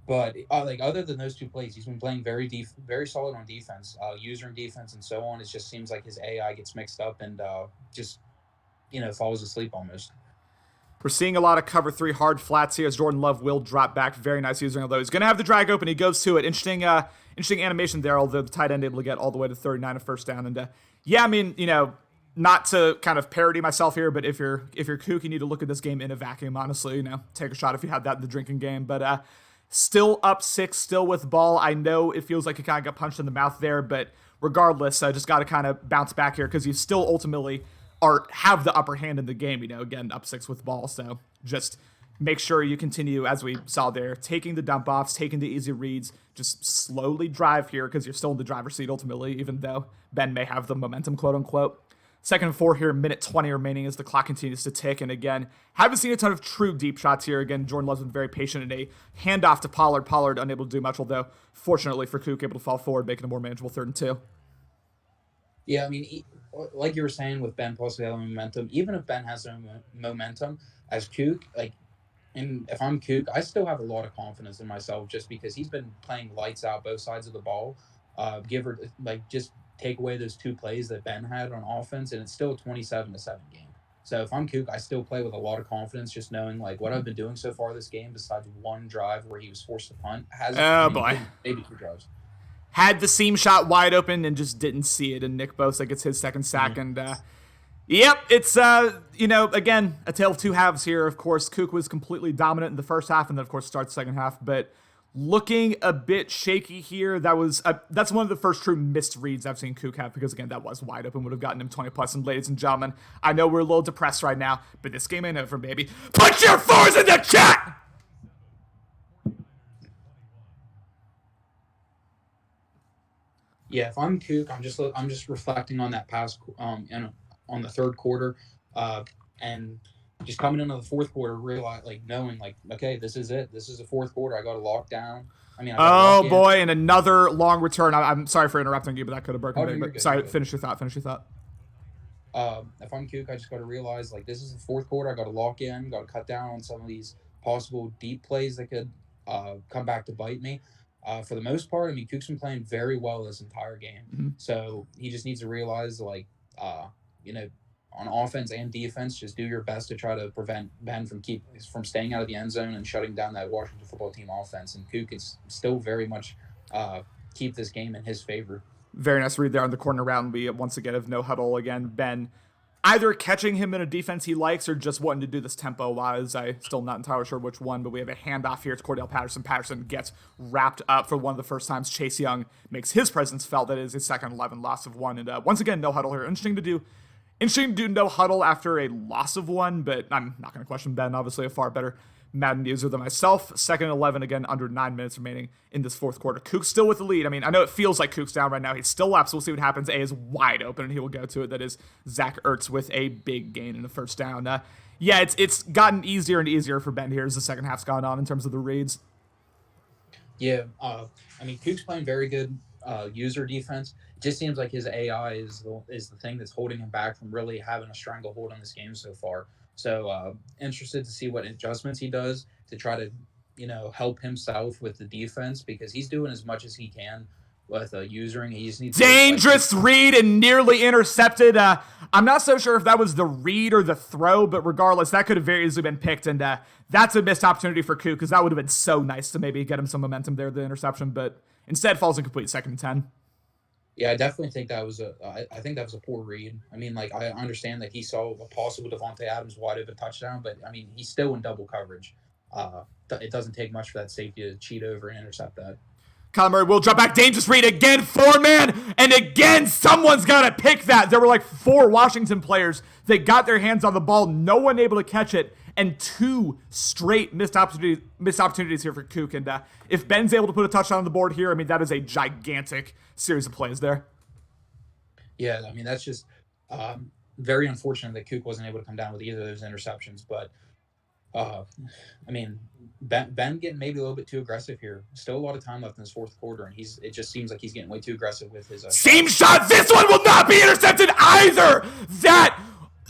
But other than those 2 plays, he's been playing very solid on defense, using defense and so on. It just seems like his AI gets mixed up and falls asleep almost. We're seeing a lot of cover 3 hard flats here as Jordan Love will drop back. Very nice using, although he's going to have the drag open. He goes to it. Interesting animation there, although the tight end able to get all the way to 39, a first down. And yeah, I mean, not to kind of parody myself here, but if you're Kook, you need to look at this game in a vacuum, honestly. Take a shot if you had that in the drinking game. But still up 6, still with ball. I know it feels like he kind of got punched in the mouth there, but regardless, I just got to kind of bounce back here because you still ultimately have the upper hand in the game, again, up 6 with ball. So just make sure you continue, as we saw there, taking the dump offs, taking the easy reads, just slowly drive here because you're still in the driver's seat ultimately, even though Ben may have the momentum, quote unquote. 2nd and 4 here, minute 20 remaining as the clock continues to tick. And again, haven't seen a ton of true deep shots here. Again, Jordan Love's been very patient in a handoff to Pollard. Pollard unable to do much, although fortunately for Kook, able to fall forward, making a more manageable 3rd and 2. Yeah, I mean, like you were saying with Ben possibly having momentum, even if Ben has no momentum, as Kook, and if I'm Kook, I still have a lot of confidence in myself just because he's been playing lights out both sides of the ball. Just take away those 2 plays that Ben had on offense, and it's still a 27-7 game. So if I'm Kook, I still play with a lot of confidence, just knowing what I've been doing so far this game, besides one drive where he was forced to punt. Maybe 2 drives. Had the seam shot wide open and just didn't see it, and Nick Bosa gets his 2nd sack. And yep, it's again, a tale of 2 halves here. Of course, Kook was completely dominant in the first half, and then of course starts second half, but looking a bit shaky here. That's one of the first true missed reads I've seen Kook have, because again, that was wide open, would have gotten him 20 plus. And ladies and gentlemen, I know we're a little depressed right now, but this game ain't over, baby. Put your 4s in the chat. Yeah, if I'm Kook, I'm just reflecting on that past on the 3rd quarter, and just coming into the 4th quarter, knowing okay, this is it. This is the 4th quarter. I got to lock down. Oh boy, and another long return. I'm sorry for interrupting you, but that could have broken me. But sorry, finish your thought. If I'm Kook, I just got to realize this is the 4th quarter. I got to lock in. Got to cut down on some of these possible deep plays that could come back to bite me. For the most part, Kook's been playing very well this entire game. Mm-hmm. So he just needs to realize, on offense and defense, just do your best to try to prevent Ben from staying out of the end zone and shutting down that Washington football team offense. And Kook is still very much keep this game in his favor. Very nice read there on the corner route. We once again have no huddle again. Ben either catching him in a defense he likes or just wanting to do this tempo-wise. I'm still not entirely sure which one, but we have a handoff here to Cordell Patterson. Patterson gets wrapped up for one of the first times Chase Young makes his presence felt. That is his 2nd 11, loss of 1. And once again, no huddle here. Interesting to do no huddle after a loss of 1, but I'm not going to question Ben, obviously a far better Madden user than myself. 2nd 11, again, under 9 minutes remaining in this 4th quarter. Kook's still with the lead. I know it feels like Kook's down right now. He's still up, so we'll see what happens. A is wide open, and he will go to it. That is Zach Ertz with a big gain in the first down. It's gotten easier and easier for Ben here as the second half's gone on in terms of the reads. Yeah, Kook's playing very good user defense. It just seems like his AI is the thing that's holding him back from really having a stranglehold on this game so far. So interested to see what adjustments he does to try to, help himself with the defense, because he's doing as much as he can with usering. He just needs dangerous read and nearly intercepted. I'm not so sure if that was the read or the throw, but regardless, that could have very easily been picked. And that's a missed opportunity for Kook, because that would have been so nice to maybe get him some momentum there, the interception, but instead falls incomplete, 2nd and 10. Yeah, I definitely think that was I think that was a poor read. I understand that he saw a possible Devontae Adams wide open touchdown, but he's still in double coverage. It doesn't take much for that safety to cheat over and intercept that. Kyler Murray will drop back. Dangerous read again, 4-man. And again, someone's got to pick that. There were 4 Washington players that got their hands on the ball. No one able to catch it. And 2 straight missed opportunities here for Kook. And if Ben's able to put a touchdown on the board here, that is a gigantic series of plays there. Yeah, that's just very unfortunate that Kook wasn't able to come down with either of those interceptions. But, Ben getting maybe a little bit too aggressive here. Still a lot of time left in this 4th quarter, and it just seems like he's getting way too aggressive with his seam shot. This one will not be intercepted either.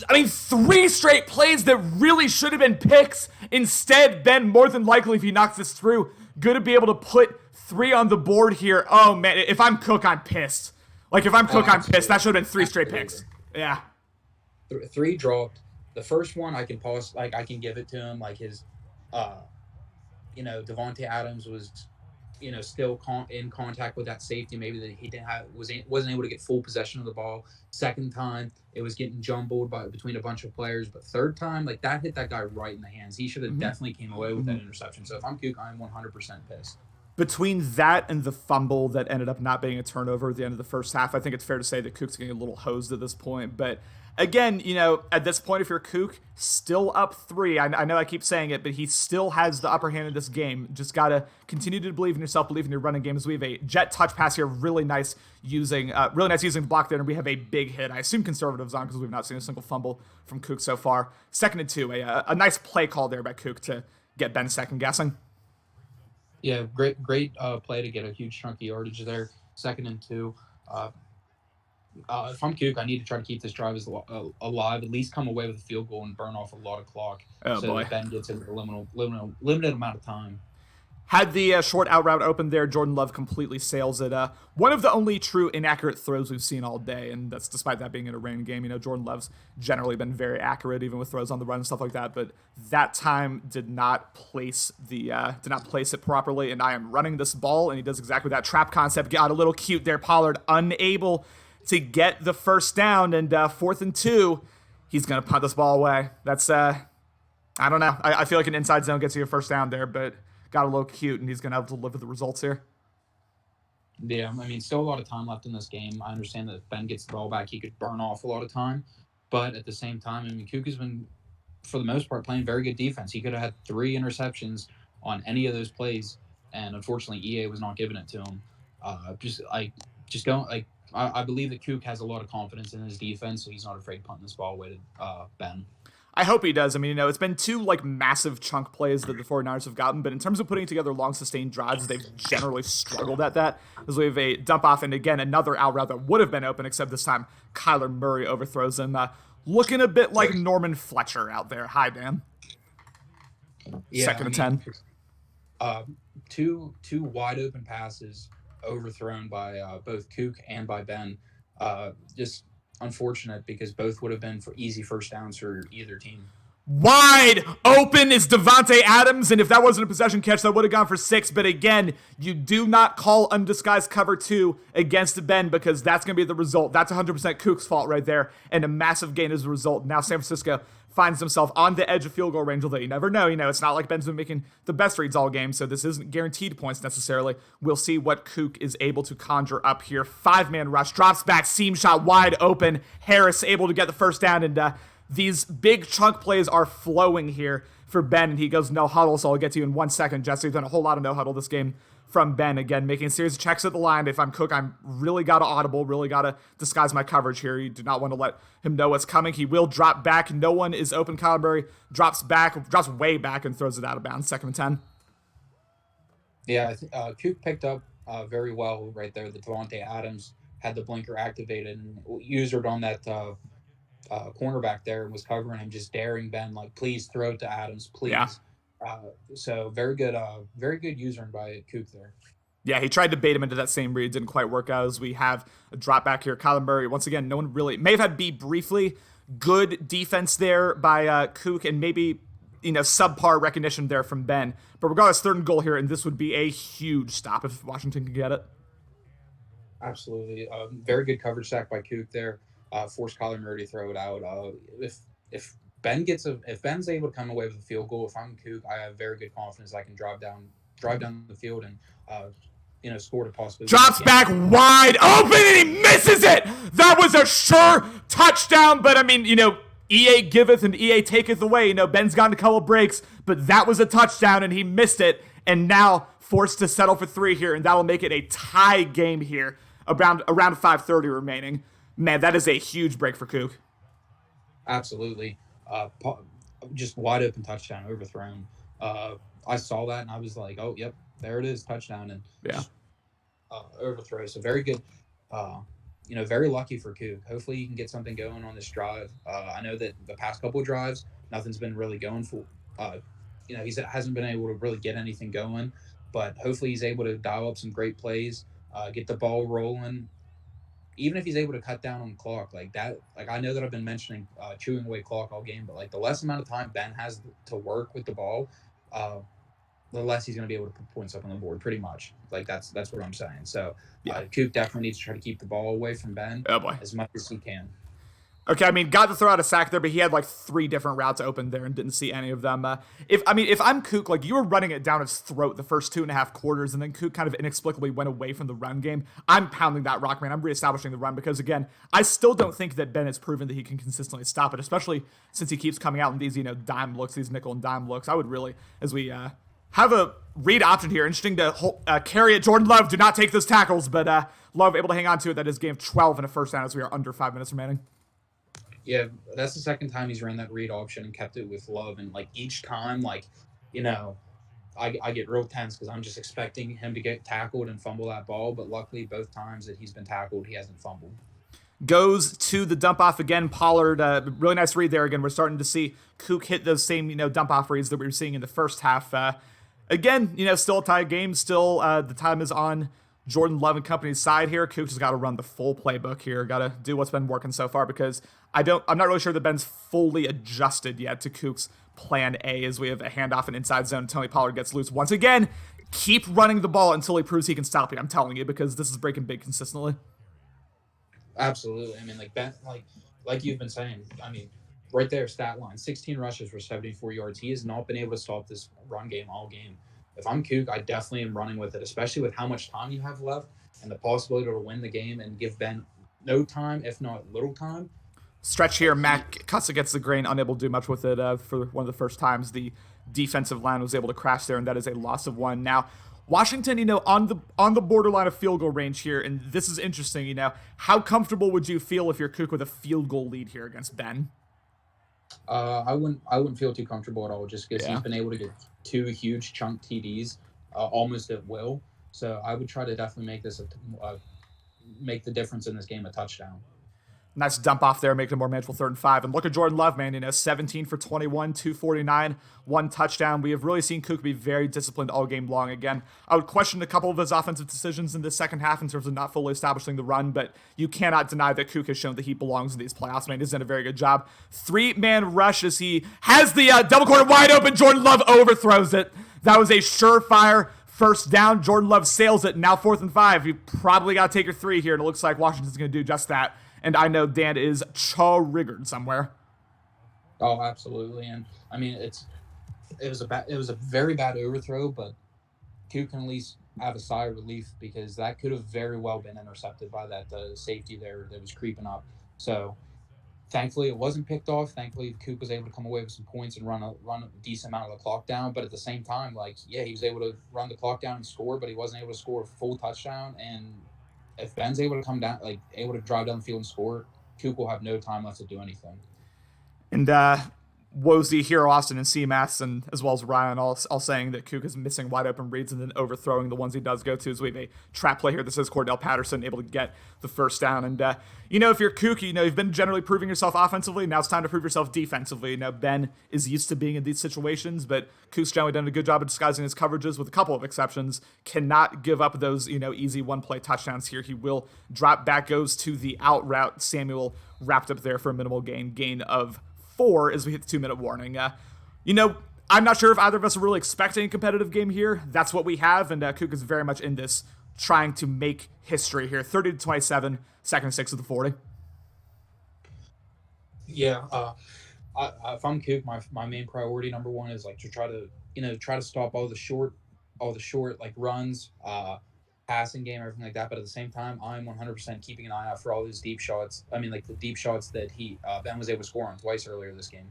3 straight plays that really should have been picks. Instead, Ben, more than likely, if he knocks this through, going to be able to put 3 on the board here. Oh, man, if I'm Cook, I'm pissed. I'm pissed. That should have been 3 straight picks. Yeah. 3 dropped. The first one I can pause, like I can give it to him, like his, uh, Devontae Adams was, still in contact with that safety. Maybe that he didn't have wasn't able to get full possession of the ball. Second time, it was getting jumbled between a bunch of players. But third time, like that hit that guy right in the hands. He should have definitely came away with that interception. So if I'm Cook, I'm 100% pissed. Between that and the fumble that ended up not being a turnover at the end of the first half, I think it's fair to say that Cook's getting a little hosed at this point. But again, at this point, if you're Cook, still up 3. I know I keep saying it, but he still has the upper hand in this game. Just got to continue to believe in yourself, believe in your running game. As we have a jet touch pass here, really nice using the block there, and we have a big hit. I assume conservatives on because we've not seen a single fumble from Cook so far. 2nd and 2, a nice play call there by Cook to get Ben second guessing. Yeah, great play to get a huge chunk of yardage there. 2nd and 2. If I'm Cook, I need to try to keep this drive alive, at least come away with a field goal and burn off a lot of clock so that Ben gets in a limited amount of time. Had the short out route open there, Jordan Love completely sails it. One of the only true inaccurate throws we've seen all day, and that's despite that being in a rain game. Jordan Love's generally been very accurate, even with throws on the run and stuff like that. But that time did not place it properly. And I am running this ball, and he does exactly that. Trap concept got a little cute there. Pollard unable to get the first down, and 4th and 2, he's gonna punt this ball away. That's I don't know. I feel like an inside zone gets you a first down there, but got a little cute, and he's going to have to live with the results here. Yeah, I mean, still a lot of time left in this game. I understand that if Ben gets the ball back, he could burn off a lot of time. But at the same time, I mean, Cook has been, for the most part, playing very good defense. He could have had 3 interceptions on any of those plays, and unfortunately, EA was not giving it to him. I believe that Cook has a lot of confidence in his defense, so he's not afraid punting this ball away to Ben. I hope he does. I mean, it's been 2 massive chunk plays that the 49ers have gotten, but in terms of putting together long sustained drives, they've generally struggled at that. As we have a dump off and again another out route that would have been open, except this time Kyler Murray overthrows him. Looking a bit like Norman Fletcher out there. Hi, Dan. Yeah, 2nd and 10. Two wide open passes overthrown by both Cook and by Ben. Just unfortunate because both would have been for easy first downs for either team. Wide open is Devontae Adams, and if that wasn't a possession catch, that would have gone for 6. But again, you do not call undisguised cover 2 against Ben because that's going to be the result. That's 100% Cook's fault right there, and a massive gain as a result. Now San Francisco finds himself on the edge of field goal range, although you never know. It's not like Ben's been making the best reads all game, so this isn't guaranteed points necessarily. We'll see what Cook is able to conjure up here. 5-man rush, drops back, seam shot wide open. Harris able to get the first down, and these big chunk plays are flowing here for Ben, and he goes no huddle, so I'll get to you in 1 second. Jesse, we've done a whole lot of no huddle this game from Ben. Again, making a series of checks at the line. If I'm Cook, I'm really got to audible, really got to disguise my coverage here. You do not want to let him know what's coming. He will drop back. No one is open. Kyler Murray drops way back and throws it out of bounds. 2nd and 10. Yeah, Cook picked up very well right there. The Devontae Adams had the blinker activated and used it on that cornerback there and was covering him, just daring Ben, like, please throw it to Adams, please. Yeah. So very good usering by Cook there. Yeah, he tried to bait him into that same read. Didn't quite work out as we have a drop back here. Kyler Murray, once again, no one really, may have had B briefly. Good defense there by Cook and maybe, subpar recognition there from Ben. But regardless, 3rd and goal here, and this would be a huge stop if Washington can get it. Absolutely. Very good coverage sack by Cook there. Forced Kyler Murray to throw it out. If Ben's able to come away with a field goal, if I'm Cook, I have very good confidence I can drive down the field and score to possibly. Drops back wide open and he misses it. That was a sure touchdown, but I mean, EA giveth and EA taketh away. Ben's gotten a couple breaks, but that was a touchdown and he missed it, and now forced to settle for 3 here, and that'll make it a tie game here around 5:30 remaining. Man, that is a huge break for Cook. Absolutely. Just wide open touchdown overthrown. I saw that and I was like, oh, yep, there it is, touchdown. And overthrow. So very good. Very lucky for Cook. Hopefully he can get something going on this drive. I know that the past couple of drives, nothing's been really going for. He hasn't been able to really get anything going, but hopefully he's able to dial up some great plays, get the ball rolling. even if he's able to cut down on the clock like that, like I know that I've been mentioning chewing away clock all game, but like the less amount of time Ben has to work with the ball, the less he's going to be able to put points up on the board. Pretty much, like that's what I'm saying. So Coop definitely needs to try to keep the ball away from Ben as much as he can. Okay, I mean, got to throw out a sack there, but he had like 3 different routes open there and didn't see any of them. If I'm Kook, like you were running it down his throat the first 2.5 quarters, and then Kook kind of inexplicably went away from the run game. I'm pounding that rock, man. I'm reestablishing the run because again, I still don't think that Ben has proven that he can consistently stop it, especially since he keeps coming out in these dime looks, these nickel and dime looks. I would really, as we have a read option here, interesting to carry it. Jordan Love, do not take those tackles, but Love able to hang on to it. That is game 12 and a first down as we are under 5 minutes remaining. Yeah, that's the second time he's ran that read option and kept it with Love. And, like, each time, like, I get real tense because I'm just expecting him to get tackled and fumble that ball. But luckily, both times that he's been tackled, he hasn't fumbled. Goes to the dump off again. Pollard, really nice read there again. We're starting to see Kook hit those same, dump off reads that we were seeing in the first half. Again, still a tie game. Still, the time is on Jordan Love and company's side here. Kook has got to run the full playbook here. Got to do what's been working so far because I'm not really sure that Ben's fully adjusted yet to Kook's plan A as we have a handoff and inside zone. Tony Pollard gets loose once again. Keep running the ball until he proves he can stop you. I'm telling you, because this is breaking big consistently. Absolutely. I mean, like Ben, like you've been saying. I mean, right there, stat line: 16 rushes for 74 yards. He has not been able to stop this run game all game. If I'm Kook, I definitely am running with it, especially with how much time you have left and the possibility to win the game and give Ben no time, if not little time. Stretch here, Mac cuts against the grain, unable to do much with it for one of the first times the defensive line was able to crash there, and that is a loss of 1. Now, Washington, on the borderline of field goal range here, and this is interesting, how comfortable would you feel if you're Kook with a field goal lead here against Ben? I wouldn't feel too comfortable at all, just because he's been able to get 2 huge chunk TDs almost at will. So I would try to definitely make this make the difference in this game a touchdown. Nice dump off there, making it more manageable 3rd and 5. And look at Jordan Love, man. 17 for 21, 249, 1 touchdown. We have really seen Kook be very disciplined all game long. Again, I would question a couple of his offensive decisions in the second half in terms of not fully establishing the run, but you cannot deny that Kook has shown that he belongs in these playoffs, man. He's done a very good job. 3-man rush as he has the double corner wide open. Jordan Love overthrows it. That was a surefire first down. Jordan Love sails it. Now 4th and 5. You probably got to take your 3 here, and it looks like Washington's going to do just that. And I know Dan is triggered somewhere. Oh, absolutely. And I mean, it was a very bad overthrow, but Kook can at least have a sigh of relief because that could have very well been intercepted by that safety there that was creeping up. So thankfully it wasn't picked off. Thankfully Kook was able to come away with some points and run a decent amount of the clock down. But at the same time, he was able to run the clock down and score, but he wasn't able to score a full touchdown. And if Ben's able to come down, able to drive down the field and score, Kook will have no time left to do anything. And Wozy, Hero Austin, and CMAS, and as well as Ryan, all saying that Kook is missing wide open reads and then overthrowing the ones he does go to. So we have a trap play here. This is Cordell Patterson able to get the first down. And, if you're Kook, you've been generally proving yourself offensively. Now it's time to prove yourself defensively. Ben is used to being in these situations, but Kook's generally done a good job of disguising his coverages with a couple of exceptions. Cannot give up those, easy one-play touchdowns here. He will drop back, goes to the out route. Samuel wrapped up there for a minimal gain of 4 as we hit the 2-minute warning. I'm not sure if either of us are really expecting a competitive game here. That's what we have, and Kook is very much in this, trying to make history here. 30-27, 2nd and 6 of the 40. Yeah, if I'm Kook, my main priority number 1 is to try to stop all the short runs, passing game, everything like that. But at the same time, I'm 100% keeping an eye out for all these deep shots. I mean, the deep shots that Ben was able to score on twice earlier this game.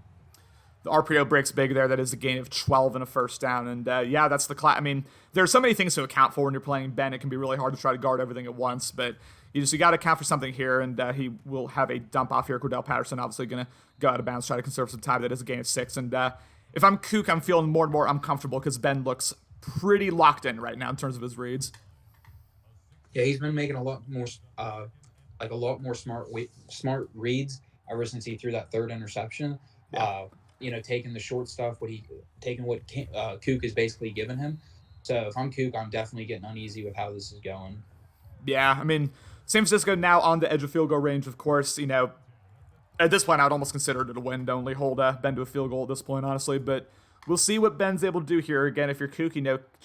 The RPO breaks big there. That is a gain of 12 and a first down. And that's the class. I mean, there are so many things to account for when you're playing Ben. It can be really hard to try to guard everything at once, but you got to account for something here. And he will have a dump off here. Cordell Patterson obviously going to go out of bounds, try to conserve some time. That is a gain of 6. And if I'm Kook, I'm feeling more and more uncomfortable because Ben looks pretty locked in right now in terms of his reads. Yeah, he's been making a lot more smart reads ever since he threw that 3rd interception. Yeah. Taking the short stuff, what Kook is basically giving him. So if I'm Kook, I'm definitely getting uneasy with how this is going. Yeah, I mean, San Francisco now on the edge of field goal range, of course. At this point, I would almost consider it a win to only hold Ben to a field goal at this point, honestly. But we'll see what Ben's able to do here. Again, if you're Kook,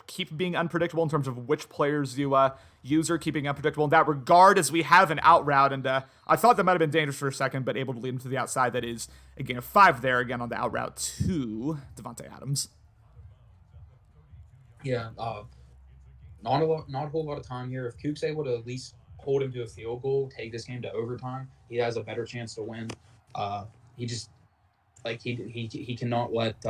keep being unpredictable in terms of which players you use or keeping unpredictable in that regard, as we have an out route. And I thought that might have been dangerous for a second, but able to lead him to the outside. That is, again, a 5 there, again, on the out route to Devontae Adams. Yeah, not a whole lot of time here. If Kook's able to at least hold him to a field goal, take this game to overtime, he has a better chance to win. He just he cannot let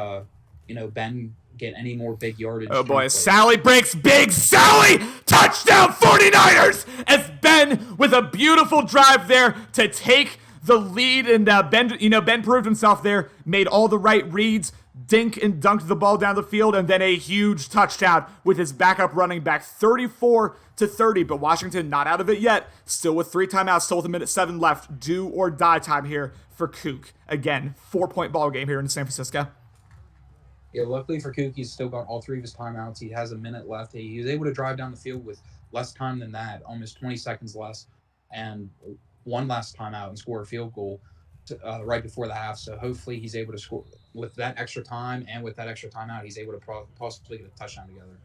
Ben get any more big yardage. Oh boy, Sally breaks big. Sally! Touchdown 49ers! As Ben with a beautiful drive there to take the lead. And Ben proved himself there, made all the right reads, dink and dunked the ball down the field, and then a huge touchdown with his backup running back, 34-30. But Washington not out of it yet. Still with 3 timeouts, still with 1:07 left. Do or die time here for Kook. Again, 4-point ball game here in San Francisco. Yeah, luckily for Kook, he's still got all 3 of his timeouts. He has a minute left. He was able to drive down the field with less time than that, almost 20 seconds less, and one last timeout and score a field goal right before the half. So hopefully he's able to score with that extra time, and with that extra timeout, he's able to possibly get a touchdown together.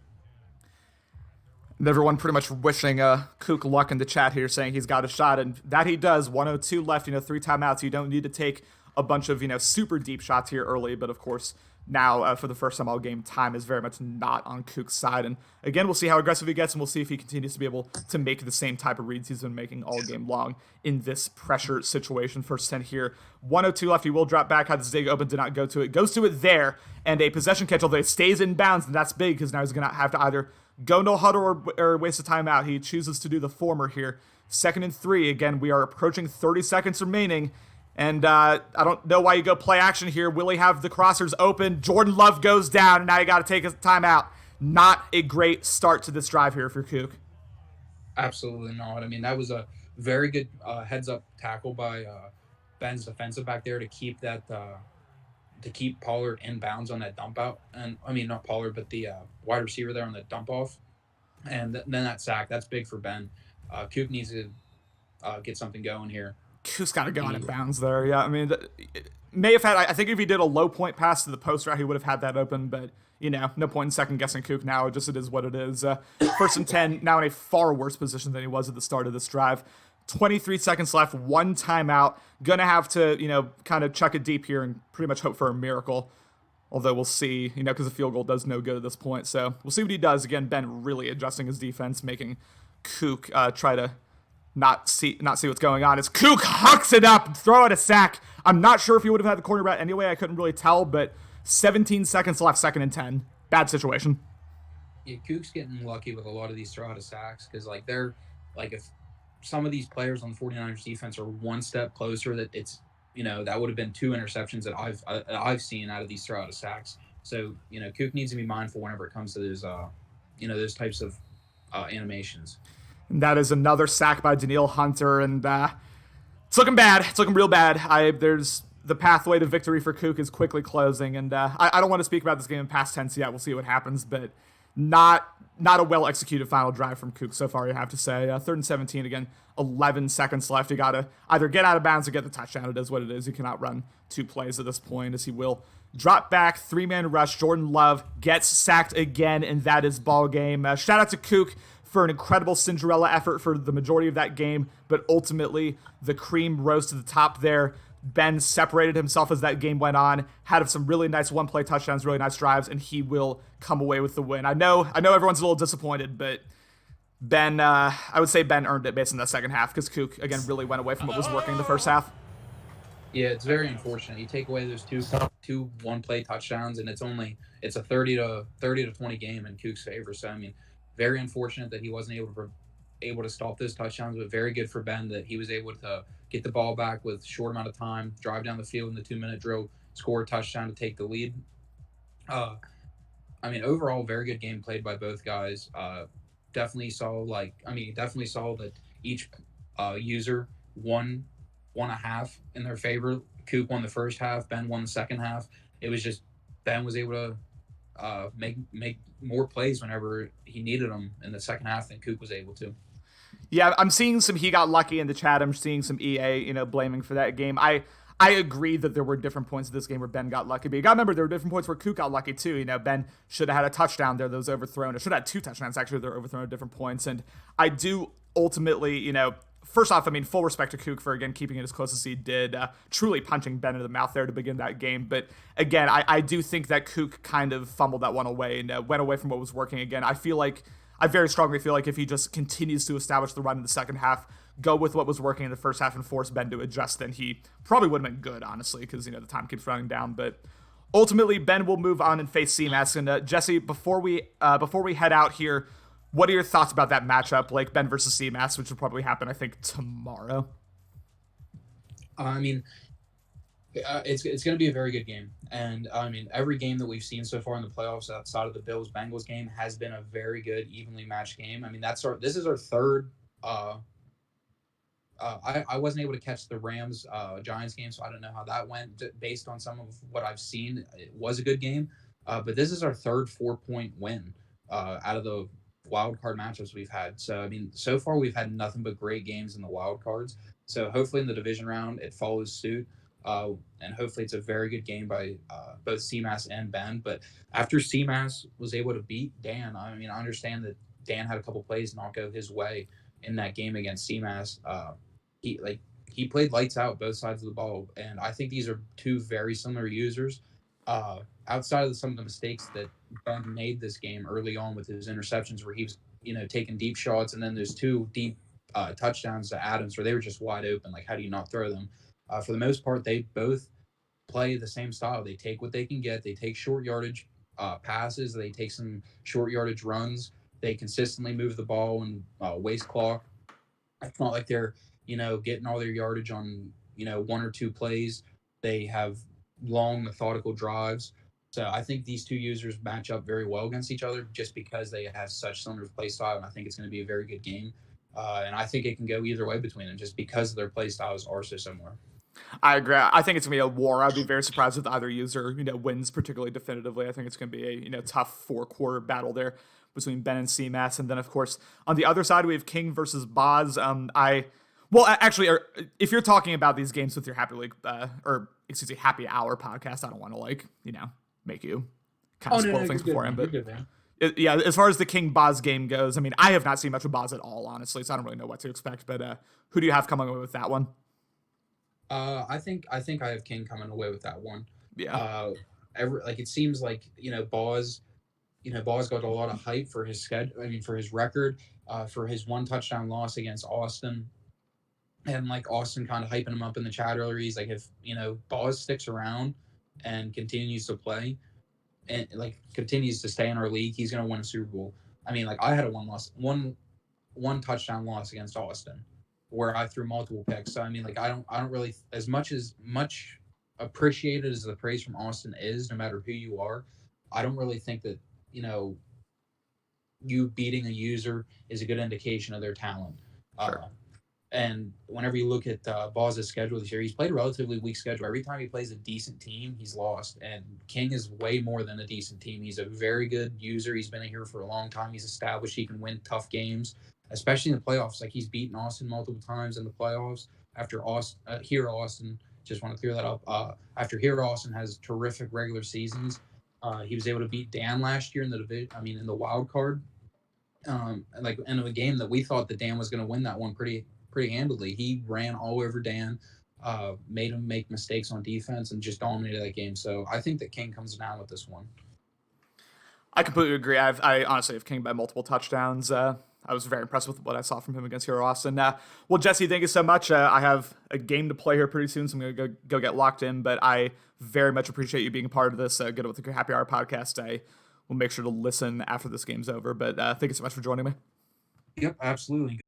And everyone pretty much wishing Kook luck in the chat here, saying he's got a shot, and that he does. 1:02 left, 3 timeouts. You don't need to take a bunch of, super deep shots here early, but of course, now for the first time all game, time is very much not on Kook's side. And again, we'll see how aggressive he gets, and we'll see if he continues to be able to make the same type of reads he's been making all game long in this pressure situation. First 10 here. 1:02 left. He will drop back. Had the zig open, did not go to it. Goes to it there, and a possession catch, although it stays in bounds, and that's big because now he's going to have to either go no huddle or waste a timeout. He chooses to do the former here. 2nd and 3. Again, we are approaching 30 seconds remaining. And I don't know why you go play action here. Will he have the crossers open? Jordan Love goes down, and now you got to take a timeout. Not a great start to this drive here for Kook. Absolutely not. I mean, that was a very good heads-up tackle by Ben's defensive back there to keep that to keep Pollard in bounds on that dump out. And I mean, not Pollard, but the wide receiver there on the dump off. And then that sack, that's big for Ben. Kook needs to get something going here. Kook's got to go out of bounds there. Yeah, I mean, may have had. I think if he did a low point pass to the post route, he would have had that open. But no point in second guessing Kook now. It is what it is. 1st and 10. Now in a far worse position than he was at the start of this drive. 23 seconds left. 1 timeout. Gonna have to kind of chuck it deep here and pretty much hope for a miracle. Although we'll see, because the field goal does no good at this point. So we'll see what he does. Again, Ben really adjusting his defense, making Kook try to not see what's going on. As Kook hucks it up, throw it a sack. I'm not sure if he would have had the corner route anyway. I couldn't really tell, but 17 seconds left, 2nd and 10. Bad situation. Yeah, Kook's getting lucky with a lot of these throw out of sacks because if some of these players on the 49ers defense are one step closer, that it's that would have been 2 interceptions that I've seen out of these throw out of sacks. So Kook needs to be mindful whenever it comes to those those types of animations. And that is another sack by Danielle Hunter, and it's looking bad. It's looking real bad. There's the pathway to victory for Kook is quickly closing, and I don't want to speak about this game in past tense yet. We'll see what happens, but not a well-executed final drive from Kook so far, you have to say. 3rd and 17, again, 11 seconds left. You got to either get out of bounds or get the touchdown. It is what it is. You cannot run 2 plays at this point, as he will drop back, 3-man rush. Jordan Love gets sacked again, and that is ball game. Shout out to Kook for an incredible Cinderella effort for the majority of that game, but ultimately the cream rose to the top there. Ben separated himself as that game went on, had some really nice one-play touchdowns, really nice drives, and he will come away with the win. I know everyone's a little disappointed, but Ben, I would say Ben earned it based on that second half because Kook, again, really went away from what was working in the first half. Yeah, it's very unfortunate. You take away those two one-play touchdowns, and it's a 30 to 20 game in Kook's favor. So I mean, very unfortunate that he wasn't able to stop those touchdowns, but very good for Ben that he was able to get the ball back with a short amount of time, drive down the field in the 2-minute drill, score a touchdown to take the lead. Overall, very good game played by both guys. Definitely saw that each user won a half in their favor. Kook won the first half, Ben won the second half. It was just Ben was able to make more plays whenever he needed them in the second half than Kook was able to. Yeah, I'm seeing some he got lucky in the chat. I'm seeing some EA, blaming for that game. I agree that there were different points in this game where Ben got lucky, but you got to remember there were different points where Kook got lucky too. Ben should have had a touchdown there that was overthrown, or should have had two touchdowns actually that were overthrown at different points. And I do ultimately, first off, I mean, full respect to Kook for, again, keeping it as close as he did, truly punching Ben into the mouth there to begin that game. But again, I do think that Kook kind of fumbled that one away and went away from what was working again. I very strongly feel like if he just continues to establish the run in the second half, go with what was working in the first half and force Ben to adjust, then he probably would have been good, honestly, because, the time keeps running down. But ultimately, Ben will move on and face CMAS. And Jesse, before we head out here, what are your thoughts about that matchup, like Ben versus CMAS, which will probably happen, I think, tomorrow? I mean, it's going to be a very good game. And, I mean, every game that we've seen so far in the playoffs outside of the Bills-Bengals game has been a very good, evenly matched game. I mean, this is our third I wasn't able to catch the Rams Giants game, so I don't know how that went. Based on some of what I've seen, it was a good game. But this is our third 4-point win out of the wild card matchups we've had. So, I mean, so far we've had nothing but great games in the wild cards. So hopefully in the division round it follows suit. And hopefully it's a very good game by both CMAS and Ben. But after CMAS was able to beat Dan, I mean, I understand that Dan had a couple plays not go his way in that game against CMAS. He played lights out both sides of the ball, and I think these are two very similar users. Outside of some of the mistakes that Ben made this game early on with his interceptions, where he was taking deep shots, and then there's two deep touchdowns to Adams where they were just wide open. Like, how do you not throw them? For the most part, they both play the same style. They take what they can get. They take short yardage passes. They take some short yardage runs. They consistently move the ball and waste clock. It's not like they're getting all their yardage on one or two plays. They have long methodical drives. So I think these two users match up very well against each other just because they have such similar play style, and I think it's going to be a very good game. And I think it can go either way between them just because their play styles are so similar. I agree. I think it's going to be a war. I'd be very surprised if either user, wins particularly definitively. I think it's going to be a, tough 4-quarter battle there between Ben and CMAS. And then, of course, on the other side, we have King versus Boz. Actually, if you're talking about these games with your Happy Hour podcast, I don't want to make you kind of spoil things beforehand. But yeah, as far as the King Boz game goes, I mean, I have not seen much of Boz at all, honestly, so I don't really know what to expect. But who do you have coming away with that one? I think I have King coming away with that one. Yeah. It seems like Boz got a lot of hype for his schedule. I mean, for his record, for his 1 touchdown loss against Austin. And Austin kind of hyping him up in the chat earlier. He's like, if Boz sticks around and continues to play and continues to stay in our league, he's gonna win a Super Bowl. I mean, I had a one touchdown loss against Austin where I threw multiple picks. So I mean, I don't really, as much appreciated as the praise from Austin is, no matter who you are, I don't really think that you beating a user is a good indication of their talent. Sure. And whenever you look at Boz's schedule this year, he's played a relatively weak schedule. Every time he plays a decent team, he's lost. And King is way more than a decent team. He's a very good user. He's been here for a long time. He's established he can win tough games, especially in the playoffs. He's beaten Austin multiple times in the playoffs. After Austin, just want to clear that up. After Austin has terrific regular seasons. He was able to beat Dan last year in the division. I mean, in the wild card. In a game that we thought that Dan was going to win that one pretty handily. He ran all over Dan, made him make mistakes on defense, and just dominated that game. So I think that King comes down with this one. I completely agree. I honestly have King by multiple touchdowns. I was very impressed with what I saw from him against Hero Austin. Well, Jesse, thank you so much. I have a game to play here pretty soon, so I'm going to go get locked in. But I very much appreciate you being a part of this Good With the Happy Hour podcast. I will make sure to listen after this game's over. But thank you so much for joining me. Yep, absolutely.